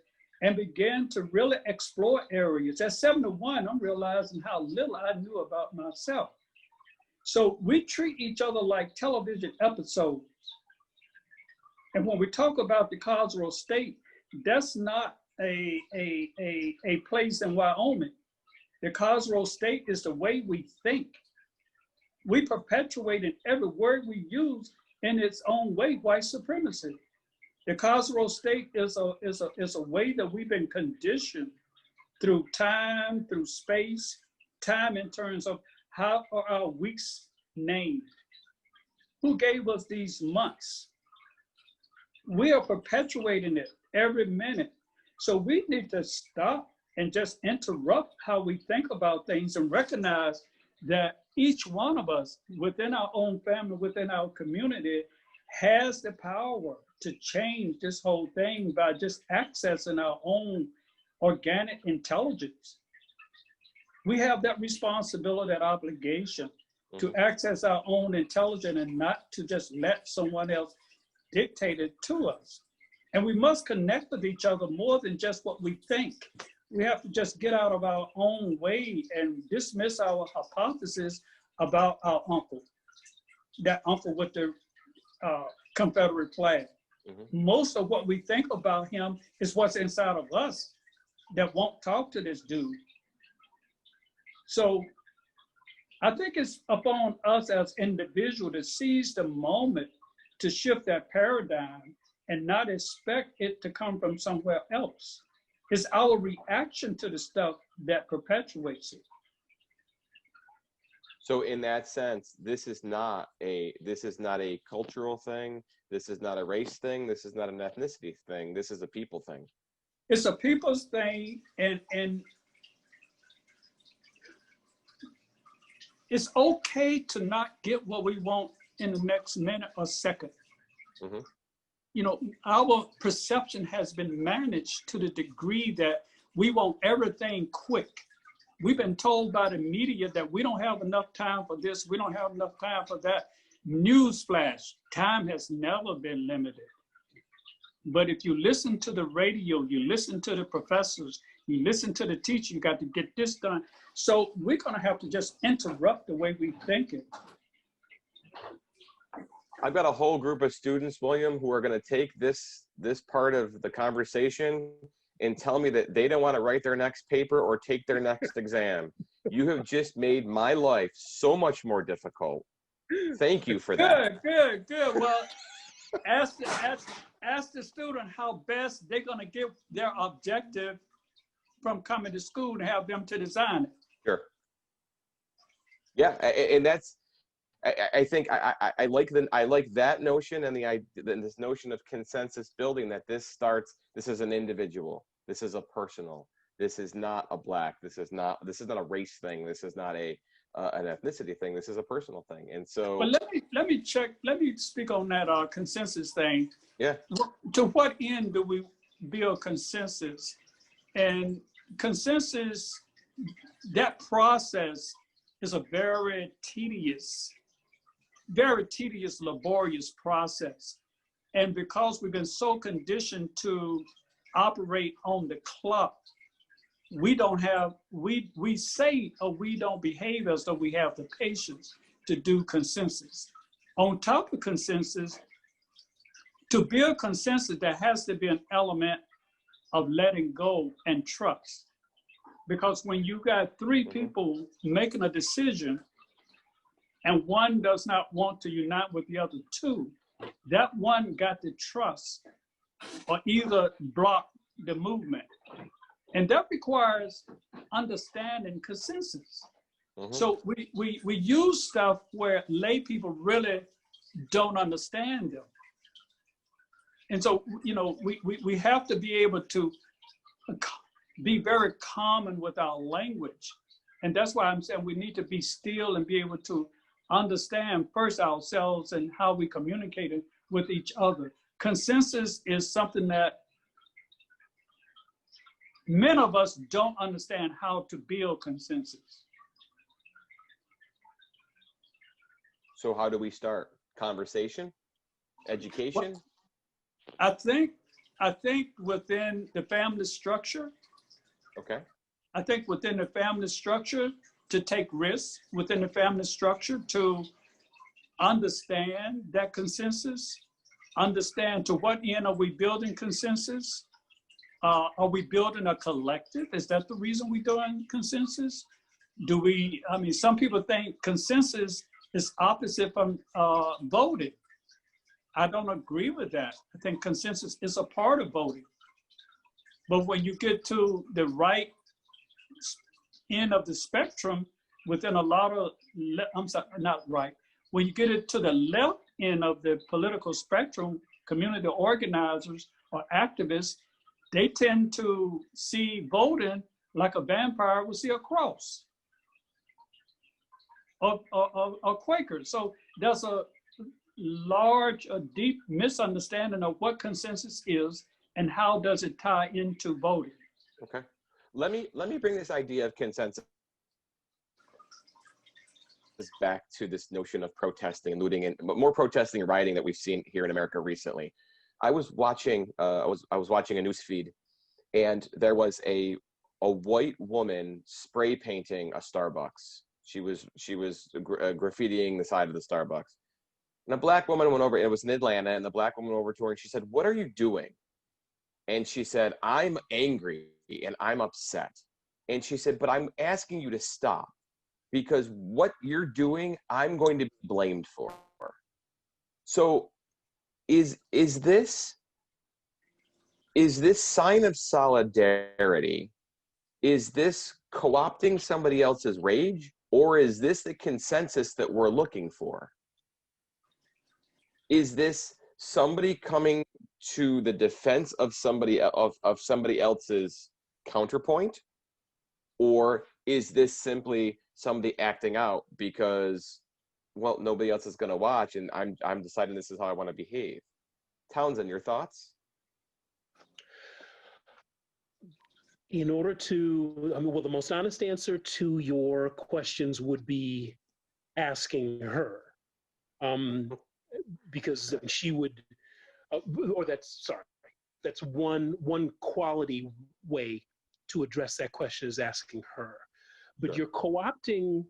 D: and begin to really explore areas. At 71, I'm realizing how little I knew about myself. So we treat each other like television episodes. And when we talk about the carceral state, that's not a place in Wyoming. The carceral state is the way we think. We perpetuate in every word we use in its own way white supremacy. The carceral state is a way that we've been conditioned through time, through space, time in terms of how are our weeks named? Who gave us these months? We are perpetuating it every minute. So we need to stop and just interrupt how we think about things and recognize that each one of us within our own family, within our community, has the power to change this whole thing by just accessing our own organic intelligence. We have that responsibility, that obligation to access our own intelligence and not to just let someone else dictate it to us. And we must connect with each other more than just what we think. We have to just get out of our own way and dismiss our hypothesis about our uncle, that uncle with the Confederate flag. Most of what we think about him is what's inside of us that won't talk to this dude. So I think it's upon us as individuals to seize the moment to shift that paradigm and not expect it to come from somewhere else. It's our reaction to the stuff that perpetuates it.
B: So in that sense, this is not a cultural thing. This is not a race thing. This is not an ethnicity thing. This is a people thing.
D: It's a people's thing, and it's okay to not get what we want in the next minute or second. You know, our perception has been managed to the degree that we want everything quick. We've been told by the media that we don't have enough time for this, we don't have enough time for that. Newsflash, time has never been limited. But if you listen to the radio, you listen to the professors, you listen to the teacher, you got to get this done. So we're gonna have to just interrupt the way we think it.
B: I've got a whole group of students, William, who are going to take this part of the conversation and tell me that they don't want to write their next paper or take their next exam. You have just made my life so much more difficult. Thank you for that.
D: Good. Well, ask the student how best they're going to get their objective from coming to school and have them to design it.
B: Sure. Yeah, and that's. I think I like that notion and this notion of consensus building, that this is an individual, this is a personal, this is not a black, this is not a race thing, this is not an ethnicity thing, this is a personal thing. And so,
D: but let me speak on that consensus thing.
B: Yeah.
D: To what end do we build consensus? And consensus, that process is a very tedious, laborious process. And because we've been so conditioned to operate on the clock, we say, or we don't behave as though we have the patience to do consensus. On top of consensus, to build consensus, there has to be an element of letting go and trust. Because when you got three people making a decision, and one does not want to unite with the other two, that one got to trust or either block the movement. And that requires understanding consensus. So we use stuff where lay people really don't understand them. And so, you know, we have to be able to be very common with our language. And that's why I'm saying we need to be still and be able to understand first ourselves and how we communicate with each other. Consensus is something that many of us don't understand how to build consensus.
B: So how do we start? Conversation? Education?
D: Well, I think within the family structure.
B: Okay.
D: I think within the family structure, to take risks within the family structure, to understand that consensus, understand to what end are we building consensus? Are we building a collective? Is that the reason we're doing consensus? Some people think consensus is opposite from voting. I don't agree with that. I think consensus is a part of voting. But when you get to the right end of the spectrum, within a lot of, when you get it to the left end of the political spectrum, community organizers or activists, they tend to see voting like a vampire would see a cross or Quaker. So there's a large, deep misunderstanding of what consensus is and how does it tie into voting.
B: Okay. Let me bring this idea of consensus back to this notion of protesting and looting, and more protesting and rioting that we've seen here in America recently. I was watching a news feed, and there was a a white woman spray painting a Starbucks. She was graffitiing the side of the Starbucks. And a black woman went over, it was in Atlanta, and the black woman went over to her and she said, "What are you doing?" And she said, "I'm angry and I'm upset." And she said, "But I'm asking you to stop, because what you're doing, I'm going to be blamed for." So is this sign of solidarity? Is this co-opting somebody else's rage? Or is this the consensus that we're looking for? Is this somebody coming to the defense of somebody else's counterpoint? Or is this simply somebody acting out because, well, nobody else is going to watch and I'm deciding this is how I want to behave? Townsend, your thoughts?
C: In order to, well, the most honest answer to your questions would be asking her, because she would, that's one quality way to address that question, is asking her. But
B: Sure.
C: Your co-opting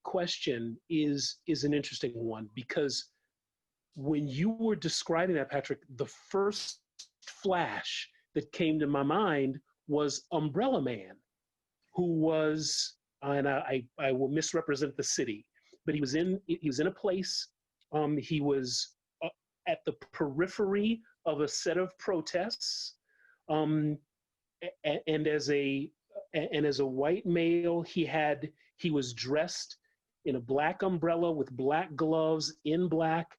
C: question is an interesting one, because when you were describing that, Patrick, the first flash that came to my mind was Umbrella Man, who was, and I will misrepresent the city, but he was in a place, he was at the periphery of a set of protests, and as a white male, he was dressed in a black umbrella with black gloves in black,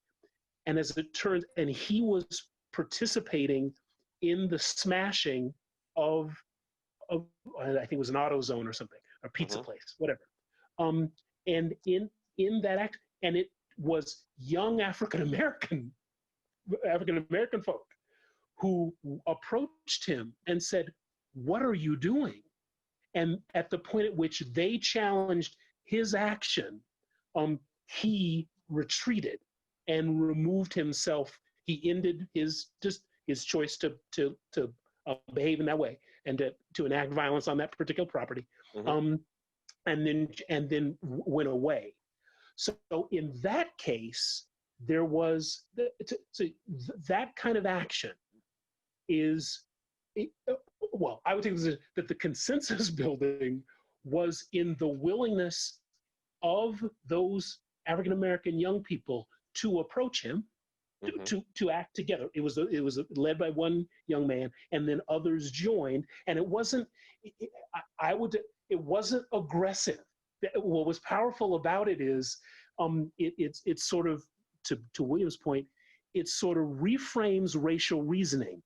C: and as it turned, and he was participating in the smashing of I think it was an AutoZone or something, a pizza place, whatever. And in that act, and it was young African American folk who approached him and said, "What are you doing?" And at the point at which they challenged his action, he retreated and removed himself. He ended his choice to behave in that way and to enact violence on that particular property, and then went away. So in that case, there was that kind of action is, well, I would think that the consensus building was in the willingness of those African American young people to approach him, to act together. It was led by one young man, and then others joined. And it wasn't aggressive. What was powerful about it is, it's sort of, to William's point, it sort of reframes racial reasoning.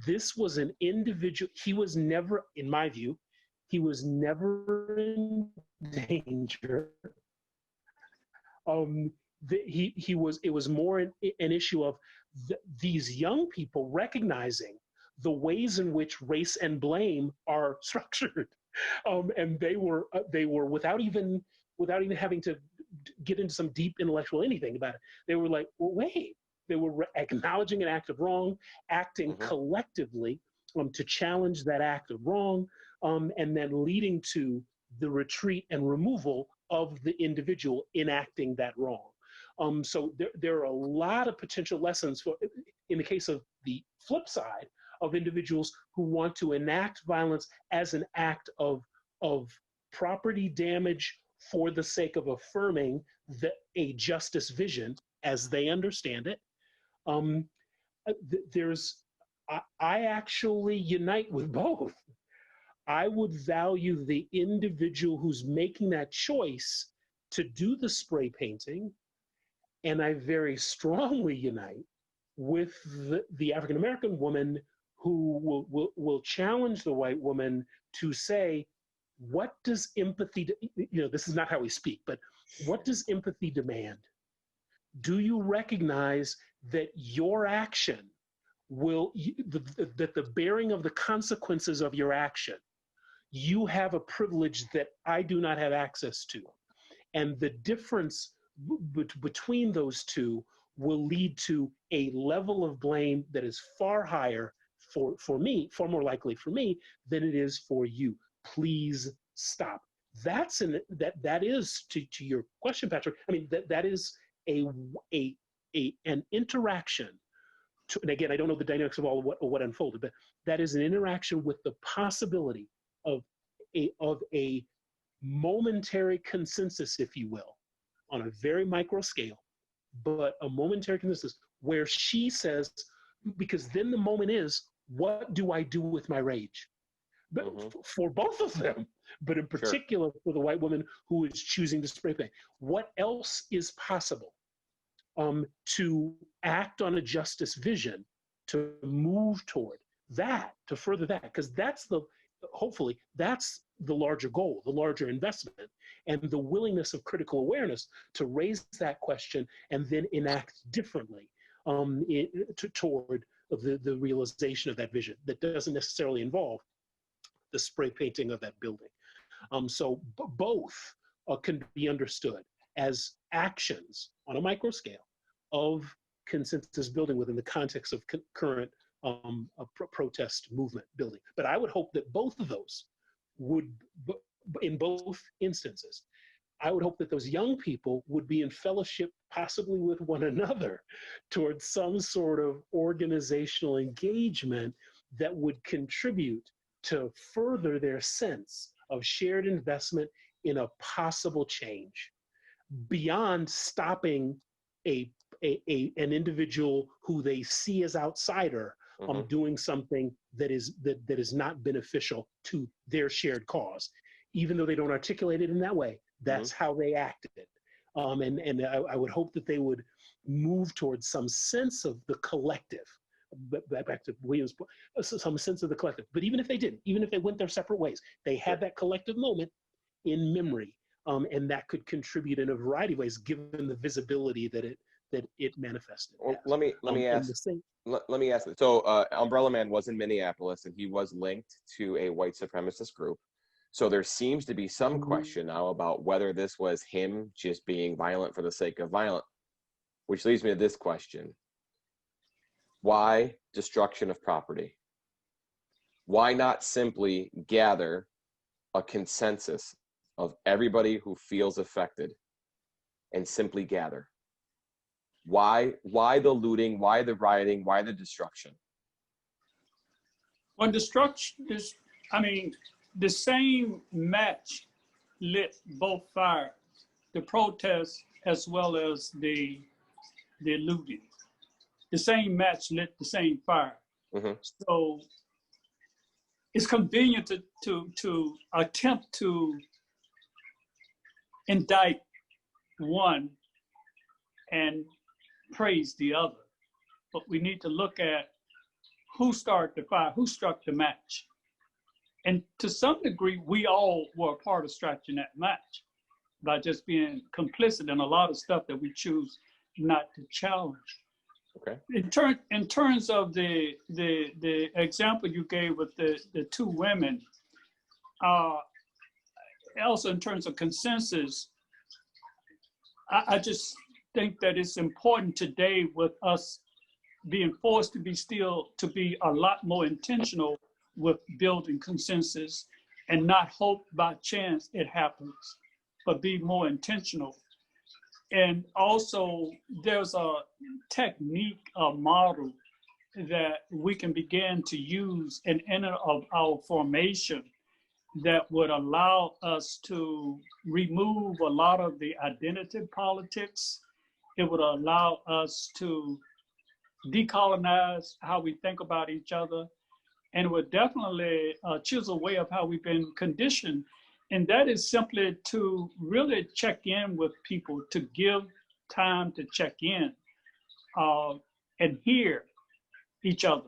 C: This was an individual. He was never, in my view, he was never in danger. It was more an ewissue of these young people recognizing the ways in which race and blame are structured, and they were without even having to get into some deep intellectual anything about it. They were like, well, wait. They were acknowledging an act of wrong, acting collectively to challenge that act of wrong, and then leading to the retreat and removal of the individual enacting that wrong. So there are a lot of potential lessons for, in the case of the flip side, of individuals who want to enact violence as an act of property damage for the sake of affirming a justice vision as they understand it. I actually unite with both. I would value the individual who's making that choice to do the spray painting, and I very strongly unite with the African American woman who will challenge the white woman to say, what does empathy, this is not how we speak, but what does empathy demand? Do you recognize that your action that the bearing of the consequences of your action, you have a privilege that I do not have access to? And the difference between those two will lead to a level of blame that is far higher for me, far more likely for me than it is for you. please stop. That is to your question, Patrick. I mean, that is an interaction. And again, I don't know the dynamics of all of what unfolded, but that is an interaction with the possibility of a momentary consensus, if you will, on a very micro scale, but a momentary consensus where she says, because then the moment is, what do I do with my rage? But for both of them, but in particular for the white woman who is choosing to spray paint, what else is possible to act on a justice vision, to move toward that, to further that? Because hopefully that's the larger goal, the larger investment, and the willingness of critical awareness to raise that question and then enact differently toward the realization of that vision that doesn't necessarily involve the spray painting of that building. So both can be understood as actions on a micro scale of consensus building within the context of current protest movement building. But I would hope that both of those would, in both instances, I would hope that those young people would be in fellowship, possibly with one another, towards some sort of organizational engagement that would contribute to further their sense of shared investment in a possible change beyond stopping an individual who they see as outsider doing something that is not beneficial to their shared cause, even though they don't articulate it in that way. That's how they acted. And I would hope that they would move towards some sense of the collective. Back to Williams' point, some sense of the collective. But even if they didn't, even if they went their separate ways, they had that collective moment in memory, and that could contribute in a variety of ways, given the visibility that it manifested.
B: Well, let me ask. Let me ask. So, Umbrella Man was in Minneapolis, and he was linked to a white supremacist group. So there seems to be some question now about whether this was him just being violent for the sake of violence, which leads me to this question. Why destruction of property? Why not simply gather a consensus of everybody who feels affected and simply gather? Why the looting? Why the rioting? Why the destruction?
D: When destruction is, the same match lit both fires, the protests as well as the looting. The same match lit the same fire. So it's convenient to attempt to indict one and praise the other. But we need to look at who started the fire, who struck the match. And to some degree, we all were a part of striking that match by just being complicit in a lot of stuff that we choose not to challenge.
B: Okay.
D: In terms of the example you gave with the two women, also in terms of consensus, I just think that it's important today with us being forced to be a lot more intentional with building consensus and not hope by chance it happens, but be more intentional. And also there's a technique, a model that we can begin to use in of our formation that would allow us to remove a lot of the identity politics. It would allow us to decolonize how we think about each other. And it would definitely chisel away of how we've been conditioned. And that is simply to really check in with people, to give time to check in and hear each other.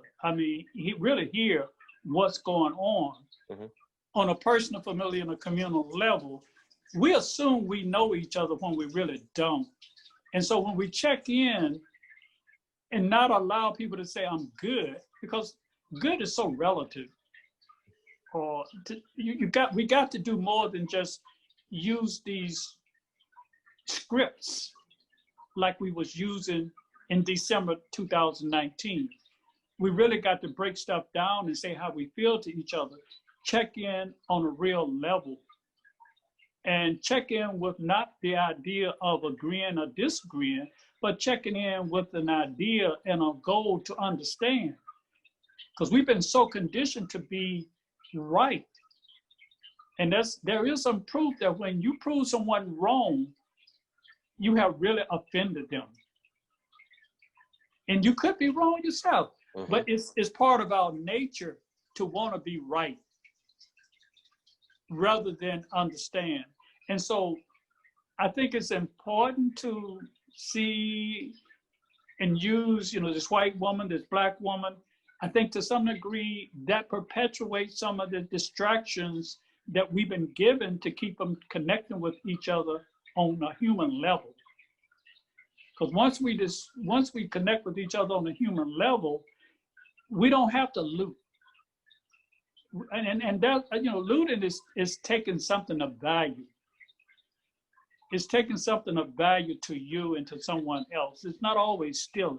D: Really hear what's going on. On a personal, familiar, and a communal level. We assume we know each other when we really don't. And so when we check in and not allow people to say, I'm good, because good is so relative. We got to do more than just use these scripts like we was using in December 2019. We really got to break stuff down and say how we feel to each other check in on a real level and check in with not the idea of agreeing or disagreeing, but checking in with an idea and a goal to understand. Because we've been so conditioned to be right. And there is some proof that when you prove someone wrong, you have really offended them. And you could be wrong yourself, but it's part of our nature to want to be right rather than understand. And so I think it's important to see and use, this white woman, this black woman. I think to some degree that perpetuates some of the distractions that we've been given to keep them connecting with each other on a human level. Because once we connect with each other on a human level, we don't have to loot. And that, looting is taking something of value. It's taking something of value to you and to someone else. It's not always stealing.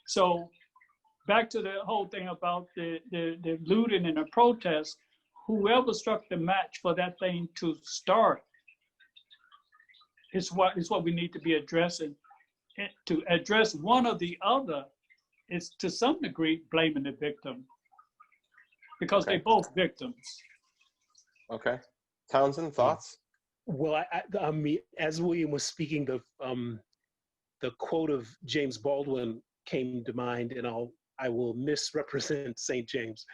D: So back to the whole thing about the looting and the protest, whoever struck the match for that thing to start is what we need to be addressing. And to address one or the other is to some degree blaming the victim, because they're both victims.
B: Okay. Townsend, thoughts?
C: Well, I mean, as William was speaking, the quote of James Baldwin came to mind, and I will misrepresent St. James,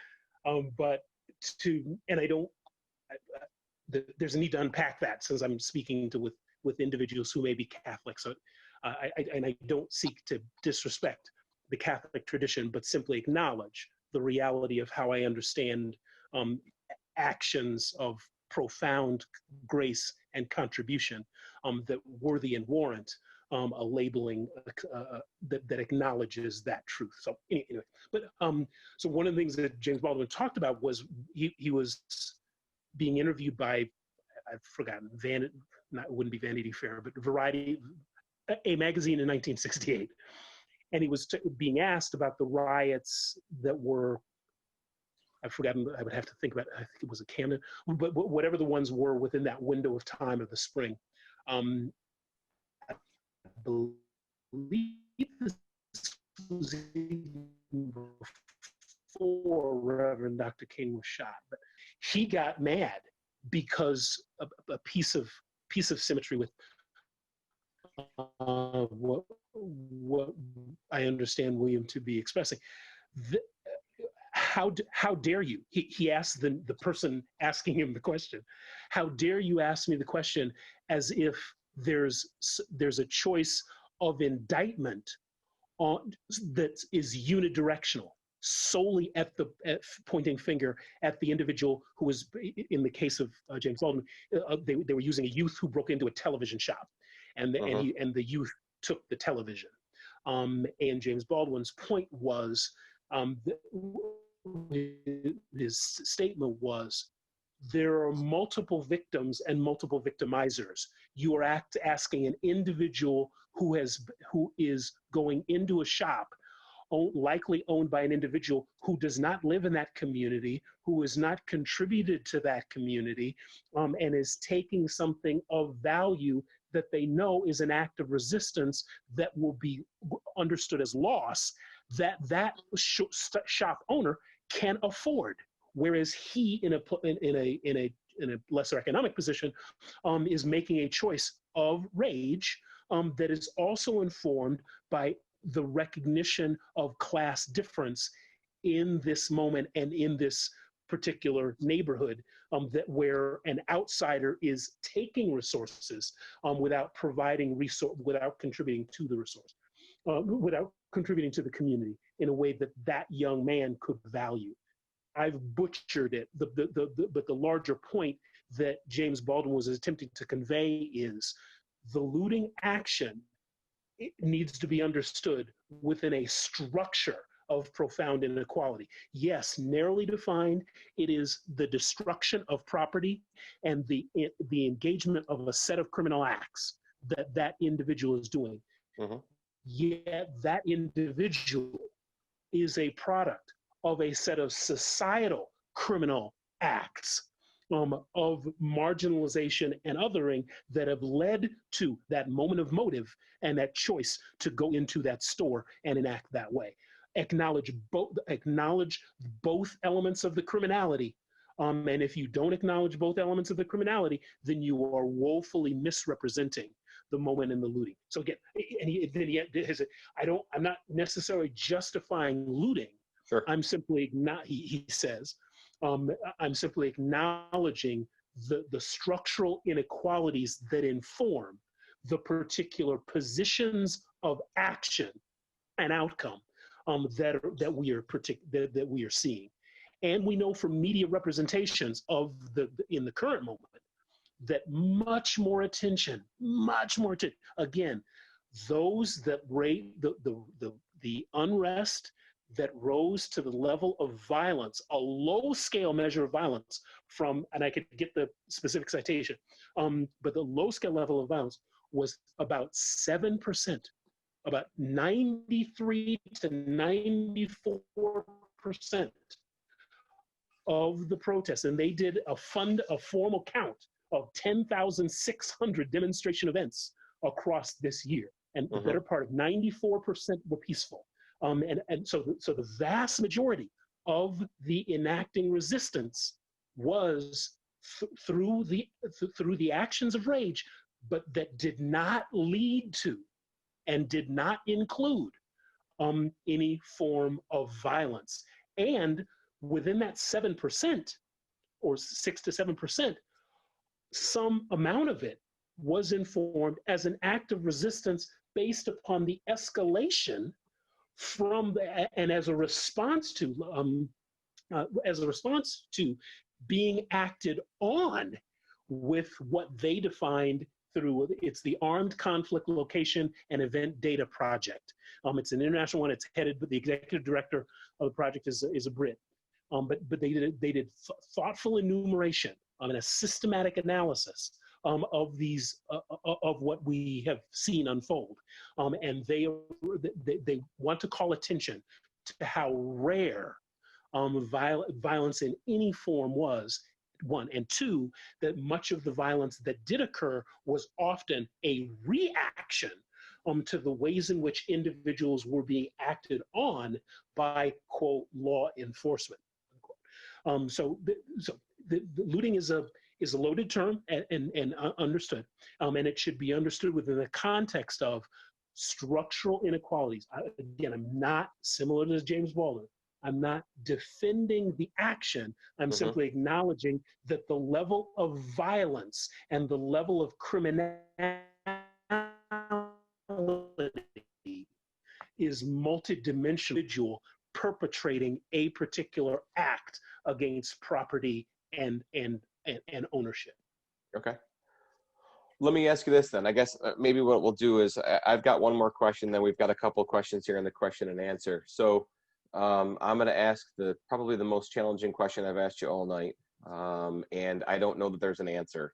C: there's a need to unpack that, since I'm speaking with individuals who may be Catholic. So I don't seek to disrespect the Catholic tradition, but simply acknowledge the reality of how I understand actions of profound grace and contribution that worthy and warrant a labeling that acknowledges that truth. So anyway, but so one of the things that James Baldwin talked about was he was being interviewed by, I've forgotten, it wouldn't be Vanity Fair, but Variety, a magazine in 1968. And he was being asked about the riots that were, I've forgotten, I would have to think about, I think it was a Camden, but whatever the ones were within that window of time of the spring. I believe this was before Reverend Dr. King was shot, but he got mad because a piece of symmetry with what I understand William to be expressing. How dare you? He asked the person asking him the question, how dare you ask me the question as if there's a choice of indictment that is unidirectional, solely at pointing finger at the individual who was, in the case of James Baldwin, they were using a youth who broke into a television shop, and the youth took the television. And James Baldwin's point was, his statement was, there are multiple victims and multiple victimizers. You are asking an individual who is going into a shop, likely owned by an individual who does not live in that community, who has not contributed to that community, and is taking something of value that they know is an act of resistance that will be understood as loss, that shop owner can afford. Whereas he, in a lesser economic position, is making a choice of rage that is also informed by the recognition of class difference in this moment and in this particular neighborhood, that where an outsider is taking resources without contributing to the resource, without contributing to the community in a way that young man could value. I've butchered it, but the larger point that James Baldwin was attempting to convey is the looting action, it needs to be understood within a structure of profound inequality. Yes, narrowly defined, it is the destruction of property and the engagement of a set of criminal acts that individual is doing. Mm-hmm. Yet that individual is a product of a set of societal criminal acts of marginalization and othering that have led to that moment of motive and that choice to go into that store and enact that way. Acknowledge both elements of the criminality. And if you don't acknowledge both elements of the criminality, then you are woefully misrepresenting the moment in the looting. So again, I'm not necessarily justifying looting.
B: Sure.
C: I'm simply not, he says, I'm simply acknowledging the structural inequalities that inform the particular positions of action and outcome that we are seeing. And we know from media representations of in the current moment that much more attention, again, those that rate the unrest that rose to the level of violence, a low-scale measure of violence from, and I could get the specific citation, but the low-scale level of violence was about 7%, about 93 to 94% of the protests. And they did a formal count of 10,600 demonstration events across this year. And the better part of 94% were peaceful. So the vast majority of the enacting resistance was through the actions of rage, but that did not lead to and did not include any form of violence. And within that 7% or 6 to 7%, some amount of it was informed as an act of resistance based upon the escalation and as a response to being acted on with what they defined through the Armed Conflict Location and Event Data Project. It's an international one. It's headed, but the executive director of the project is a Brit. But they did thoughtful enumeration and a systematic analysis of these of what we have seen unfold, and they want to call attention to how rare violence in any form was. One, and two, that much of the violence that did occur was often a reaction to the ways in which individuals were being acted on by, quote, law enforcement. So the looting is a loaded term and understood, and it should be understood within the context of structural inequalities. Again, I'm not similar to James Baldwin. I'm not defending the action. I'm simply acknowledging that the level of violence and the level of criminality is multidimensional, perpetrating a particular act against property and ownership. Okay.
B: Let me ask you this then. I guess maybe what we'll do is I've got one more question, then we've got a couple of questions here in the question and answer. So I'm going to ask probably the most challenging question I've asked you all night. And I don't know that there's an answer,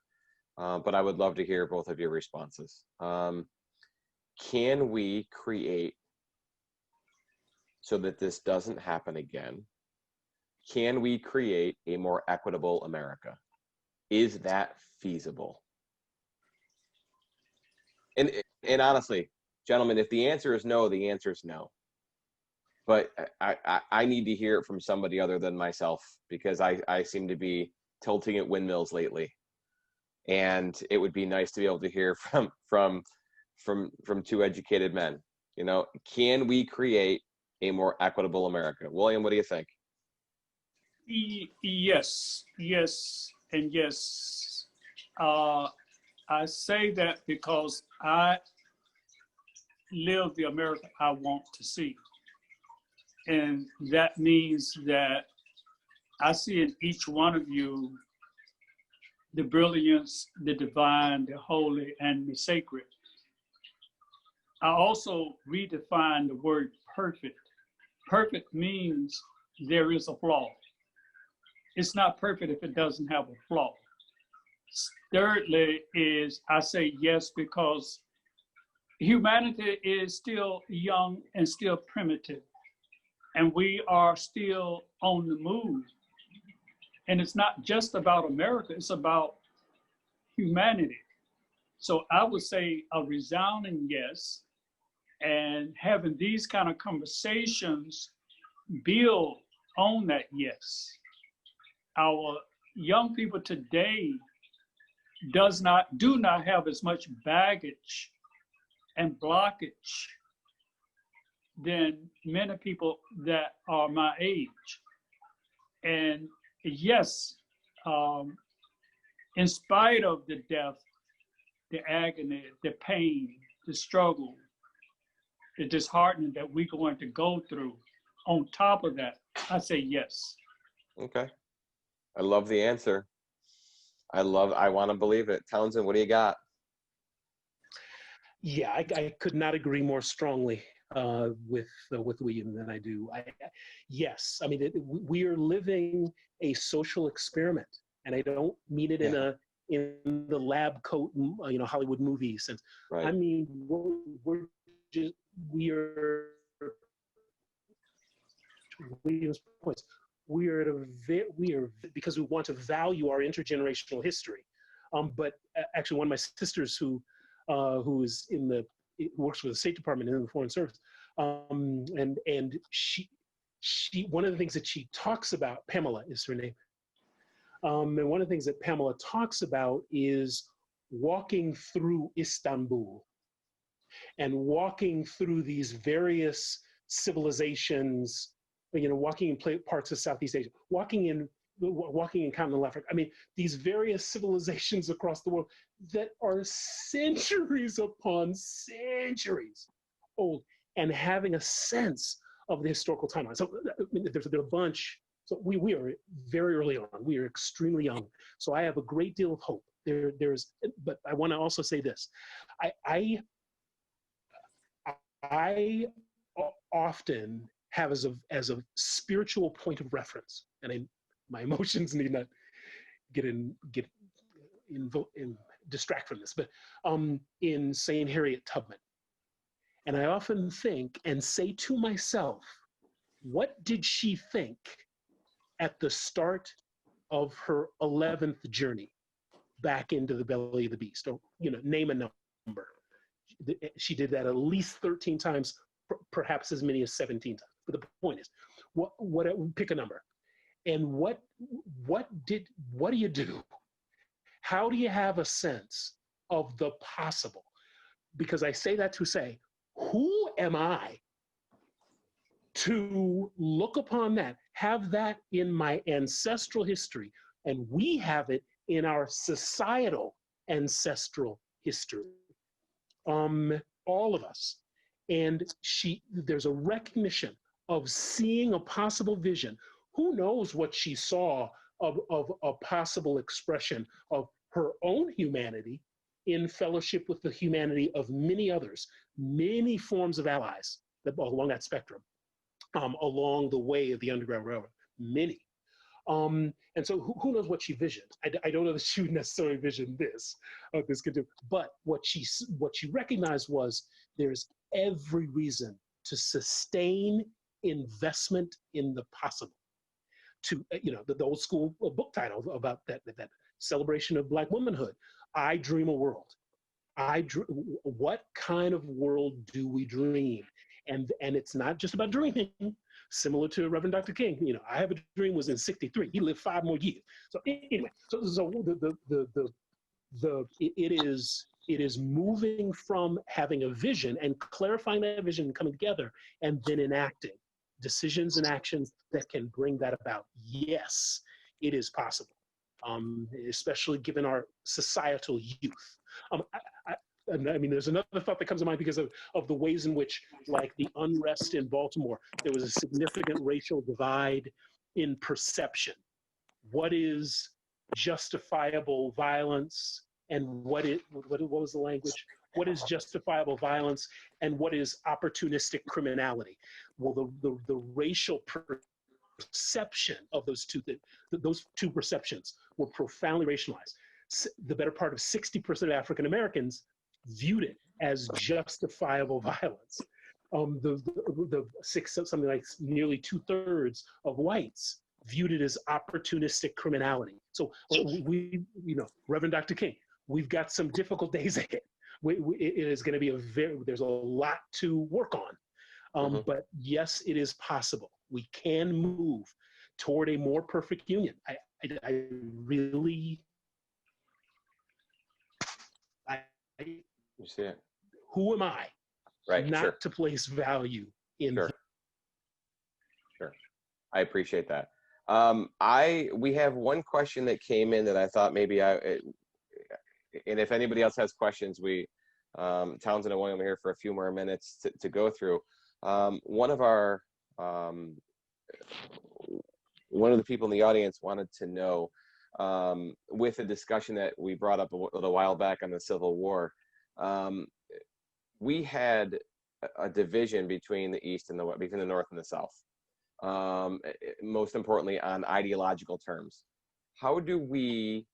B: but I would love to hear both of your responses. Can we create, so that this doesn't happen again, can we create a more equitable America? Is that feasible? And honestly, gentlemen, if the answer is no, the answer is no. But I need to hear it from somebody other than myself, because I seem to be tilting at windmills lately. And it would be nice to be able to hear from two educated men. You know, can we create a more equitable America? William, what do you think?
D: Yes, and yes. I say that because I live the America I want to see. And that means that I see in each one of you the brilliance, the divine, the holy, and the sacred. I also redefine the word perfect. Perfect means there is a flaw. It's not perfect if it doesn't have a flaw. Thirdly is I say yes because humanity is still young and still primitive, and we are still on the move. And it's not just about America, it's about humanity. So I would say a resounding yes, and having these kind of conversations build on that yes. Our young people today do not have as much baggage and blockage than many people that are my age. And yes, in spite of the death, the agony, the pain, the struggle, the disheartening that we're going to go through, on top of that, I say yes.
B: Okay. I love the answer. I want to believe it. Townsend, what do you got?
C: Yeah, I could not agree more strongly with William than I do. Yes, I mean, we are living a social experiment, and I don't mean it in the lab coat, Hollywood movie sense. Right. I mean, we are William's points. We are because we want to value our intergenerational history. But actually, one of my sisters who works for the State Department in the Foreign Service, and she one of the things that she talks about, Pamela is her name, and one of the things that Pamela talks about is walking through Istanbul and walking through these various civilizations, walking in parts of Southeast Asia, walking in continental Africa. I mean, these various civilizations across the world that are centuries upon centuries old, and having a sense of the historical timeline. So there's a bunch. So we are very early on. We are extremely young. So I have a great deal of hope. But I want to also say this. I often have as a spiritual point of reference, and my emotions need not distract from this, but in Saint Harriet Tubman. And I often think and say to myself, what did she think at the start of her 11th journey back into the belly of the beast? Or, name a number. She did that at least 13 times, perhaps as many as 17 times. But the point is, pick a number. And what do you do? How do you have a sense of the possible? Because I say that to say, who am I to look upon that, have that in my ancestral history, and we have it in our societal ancestral history, all of us. And there's a recognition of seeing a possible vision. Who knows what she saw of a possible expression of her own humanity in fellowship with the humanity of many others, many forms of allies along that spectrum, along the way of the Underground Railroad, many. And so who knows what she visioned? I don't know that she would necessarily vision this could do, but what she recognized was there's every reason to sustain investment in the possible. To the old school book title about that celebration of Black womanhood. I dream a world. What kind of world do we dream? And it's not just about dreaming. Similar to Reverend Dr. King, I Have a Dream was in '63. He lived 5 more years. So anyway, it is moving from having a vision and clarifying that vision and coming together, and then enacting decisions and actions that can bring that about. Yes, it is possible, especially given our societal youth. I mean, there's another thought that comes to mind because of the ways in which, like the unrest in Baltimore, there was a significant racial divide in perception. What is justifiable violence, and what was the language? What is justifiable violence, and what is opportunistic criminality? Well, the racial perception of those two perceptions were profoundly racialized. The better part of 60% of African Americans viewed it as justifiable violence. Something like nearly 2/3 of whites viewed it as opportunistic criminality. So we Reverend Dr. King, we've got some difficult days ahead. It is going to be there's a lot to work on. But yes, it is possible. We can move toward a more perfect union. I really,
B: You see it.
C: who am I
B: Right.
C: not to place value in
B: Sure. I appreciate that. We have one question that came in that I thought maybe and if anybody else has questions, Townsend and William are here for a few more minutes to go through. One of the people in the audience wanted to know, with a discussion that we brought up a little while back on the Civil War, we had a division between the East and the West, between the North and the South. Most importantly, on ideological terms. How do we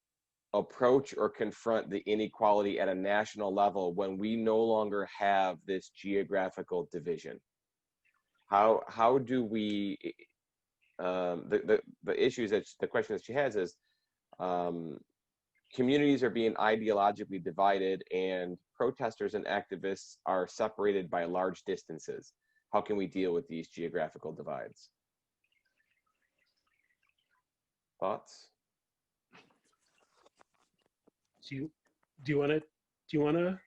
B: approach or confront the inequality at a national level when we no longer have this geographical division? How do we the issues that the question that she has is communities are being ideologically divided and protesters and activists are separated by large distances. How can we deal with these geographical divides? Thoughts?
C: Do you want to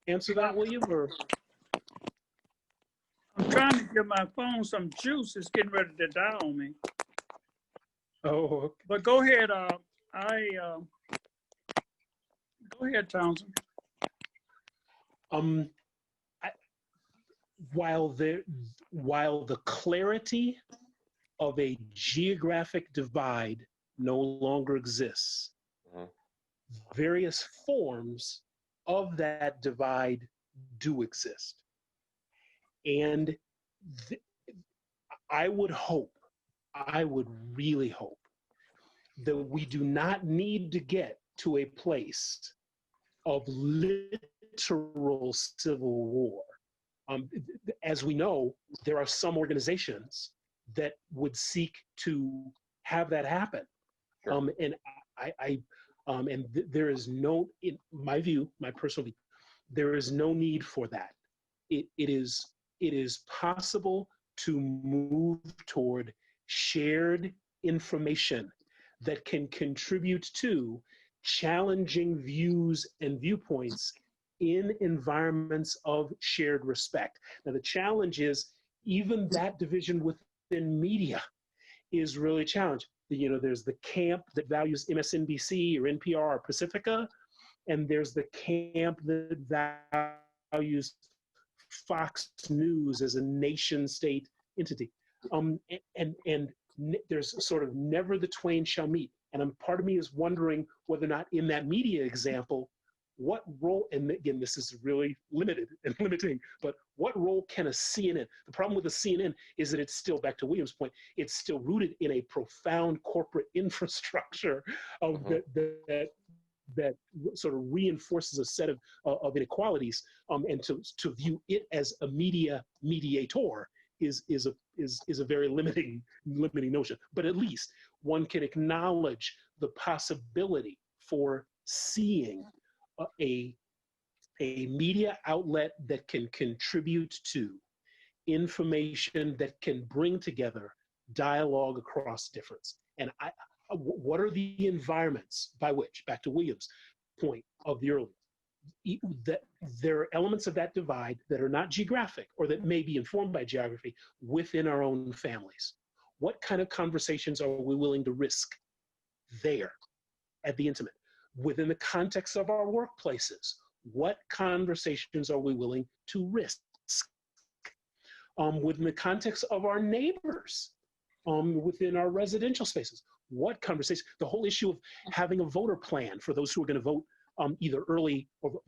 C: answer that, William? Or
D: I'm trying to give my phone some juice. It's getting ready to die on me.
C: okay.
D: But go ahead. Go ahead, Townsend.
C: While the clarity of a geographic divide no longer exists, various forms of that divide do exist. And I would really hope that we do not need to get to a place of literal civil war. As we know, there are some organizations that would seek to have that happen.
B: Sure.
C: And there is no, in my view, my personal view, there is no need for that. It is possible to move toward shared information that can contribute to challenging views and viewpoints in environments of shared respect. Now, the challenge is even that division within media is really a challenge. There's the camp that values MSNBC or NPR or Pacifica, and there's the camp that values Fox News as a nation state entity. And there's sort of never the twain shall meet. And part of me is wondering whether or not in that media example, what role, and again, this is really limited and limiting, but what role can a CNN? The problem with a CNN is that it's still, back to William's point, it's still rooted in a profound corporate infrastructure of that sort of reinforces a set of inequalities, and to view it as a mediator is a very limiting notion. But at least one can acknowledge the possibility for seeing a media outlet that can contribute to information that can bring together dialogue across difference. And what are the environments by which, back to William's point of the earlier, that there are elements of that divide that are not geographic or that may be informed by geography within our own families? What kind of conversations are we willing to risk there at the intimate? Within the context of our workplaces, what conversations are we willing to risk? Within the context of our neighbors, within our residential spaces, what conversation? The whole issue of having a voter plan for those who are going to vote either early or vote.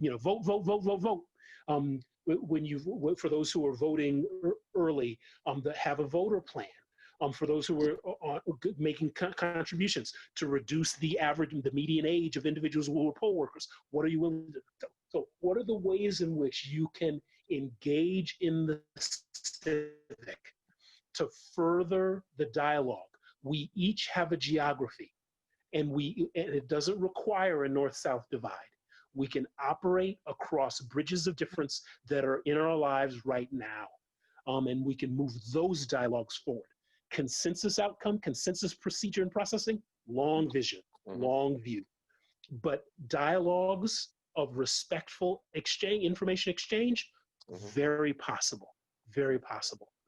C: For those who are voting early, have a voter plan. For those who are making contributions to reduce the median age of individuals who are poll workers. What are you willing to do? So what are the ways in which you can engage in the civic to further the dialogue We each have a geography, and it doesn't require a north-south divide. We can operate across bridges of difference that are in our lives right now, and we can move those dialogues forward. Consensus outcome, consensus procedure and processing, long vision, long view. But dialogues of respectful exchange, information exchange, very possible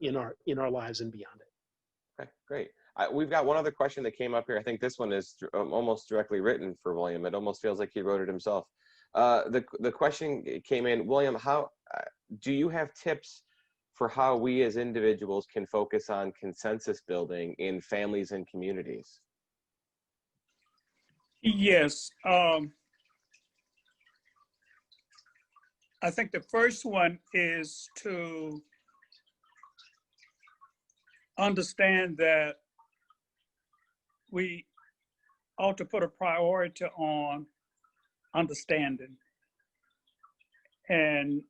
C: in our lives and beyond it.
B: Okay, great. We've got one other question that came up here. I think this one is almost directly written for William. It almost feels like he wrote it himself. The question came in, William, how do you have tips for how we as individuals can focus on consensus building in families and communities?
D: Yes. I think the first one is to understand that we ought to put a priority on understanding and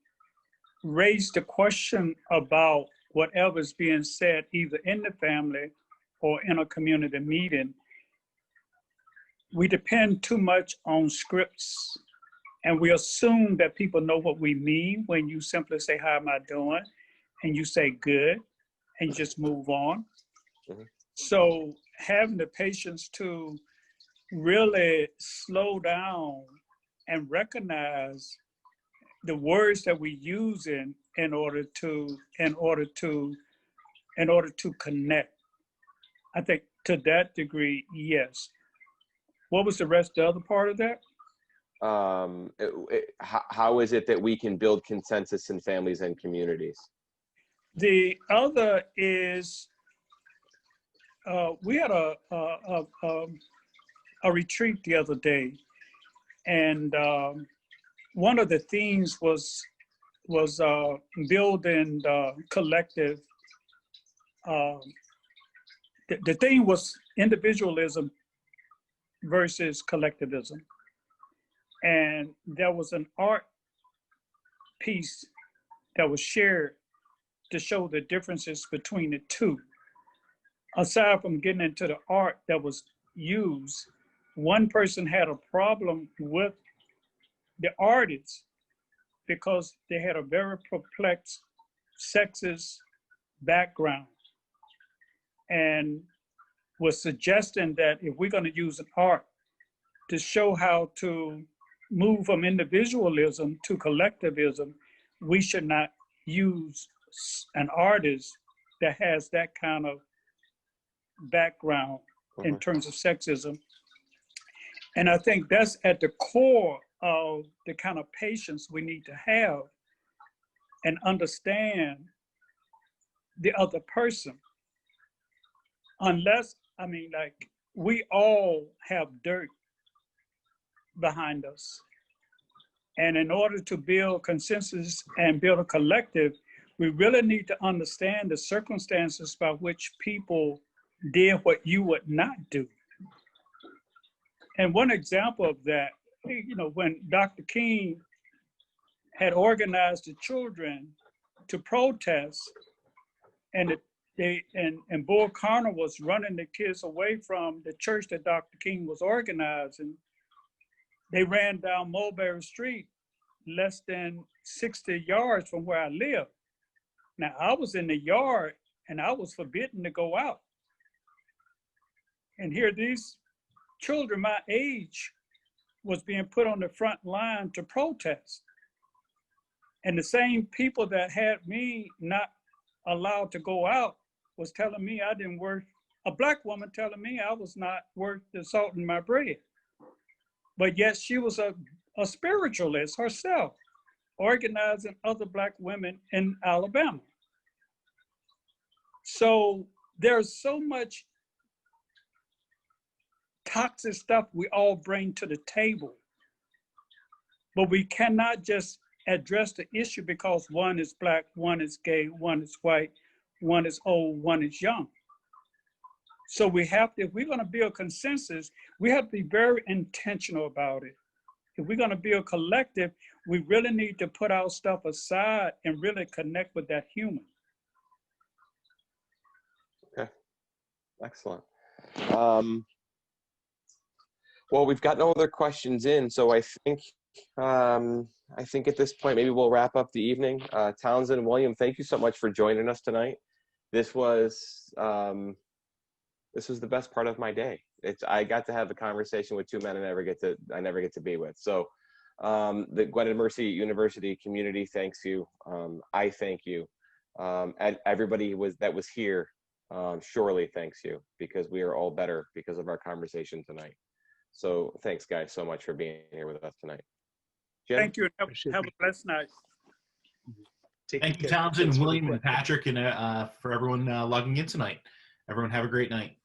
D: raise the question about whatever's being said either in the family or in a community meeting. We depend too much on scripts, and we assume that people know what we mean when you simply say, "How am I doing?" and you say, "Good," and you just move on. So having the patience to really slow down and recognize the words that we use in order to connect. I think to that degree, yes. What was the other part of that?
B: How is it that we can build consensus in families and communities?
D: The other is we had a retreat the other day, and one of the themes was building collective. The theme was individualism versus collectivism, and there was an art piece that was shared to show the differences between the two. Aside from getting into the art that was used, one person had a problem with the artists because they had a very perplexed sexist background, and was suggesting that if we're going to use an art to show how to move from individualism to collectivism, we should not use an artist that has that kind of background in terms of sexism. And I think that's at the core of the kind of patience we need to have and understand the other person. Unless, I mean, like, we all have dirt behind us. And in order to build consensus and build a collective, we really need to understand the circumstances by which people did what you would not do. And one example of that, you know, when Dr. King had organized the children to protest, and Bull Connor was running the kids away from the church that Dr. King was organizing, they ran down Mulberry Street less than 60 yards from where I live. Now, I was in the yard and I was forbidden to go out. And here these children my age was being put on the front line to protest. And the same people that had me not allowed to go out was telling me I didn't worth, a Black woman telling me I was not worth the salt in my bread. But yet she was a spiritualist herself, organizing other Black women in Alabama. So there's so much toxic stuff we all bring to the table, but we cannot just address the issue because one is Black, one is gay, one is white, one is old, one is young. So we have to, if we're going to build consensus, we have to be very intentional about it. If we're going to build collective, we really need to put our stuff aside and really connect with that human.
B: Okay, excellent. Well, we've got no other questions in, so I think at this point maybe we'll wrap up the evening. Townsend and William, thank you so much for joining us tonight. This was the best part of my day. I got to have a conversation with two men I never get to be with. So the Gwynedd Mercy University community thanks you. I thank you. And everybody that was here surely thanks you, because we are all better because of our conversation tonight. So thanks, guys, so much for being here with us tonight. Jim?
D: Thank you. Have a blessed night.
A: Thank you, Townsend, William, and Patrick, and for everyone logging in tonight. Everyone have a great night.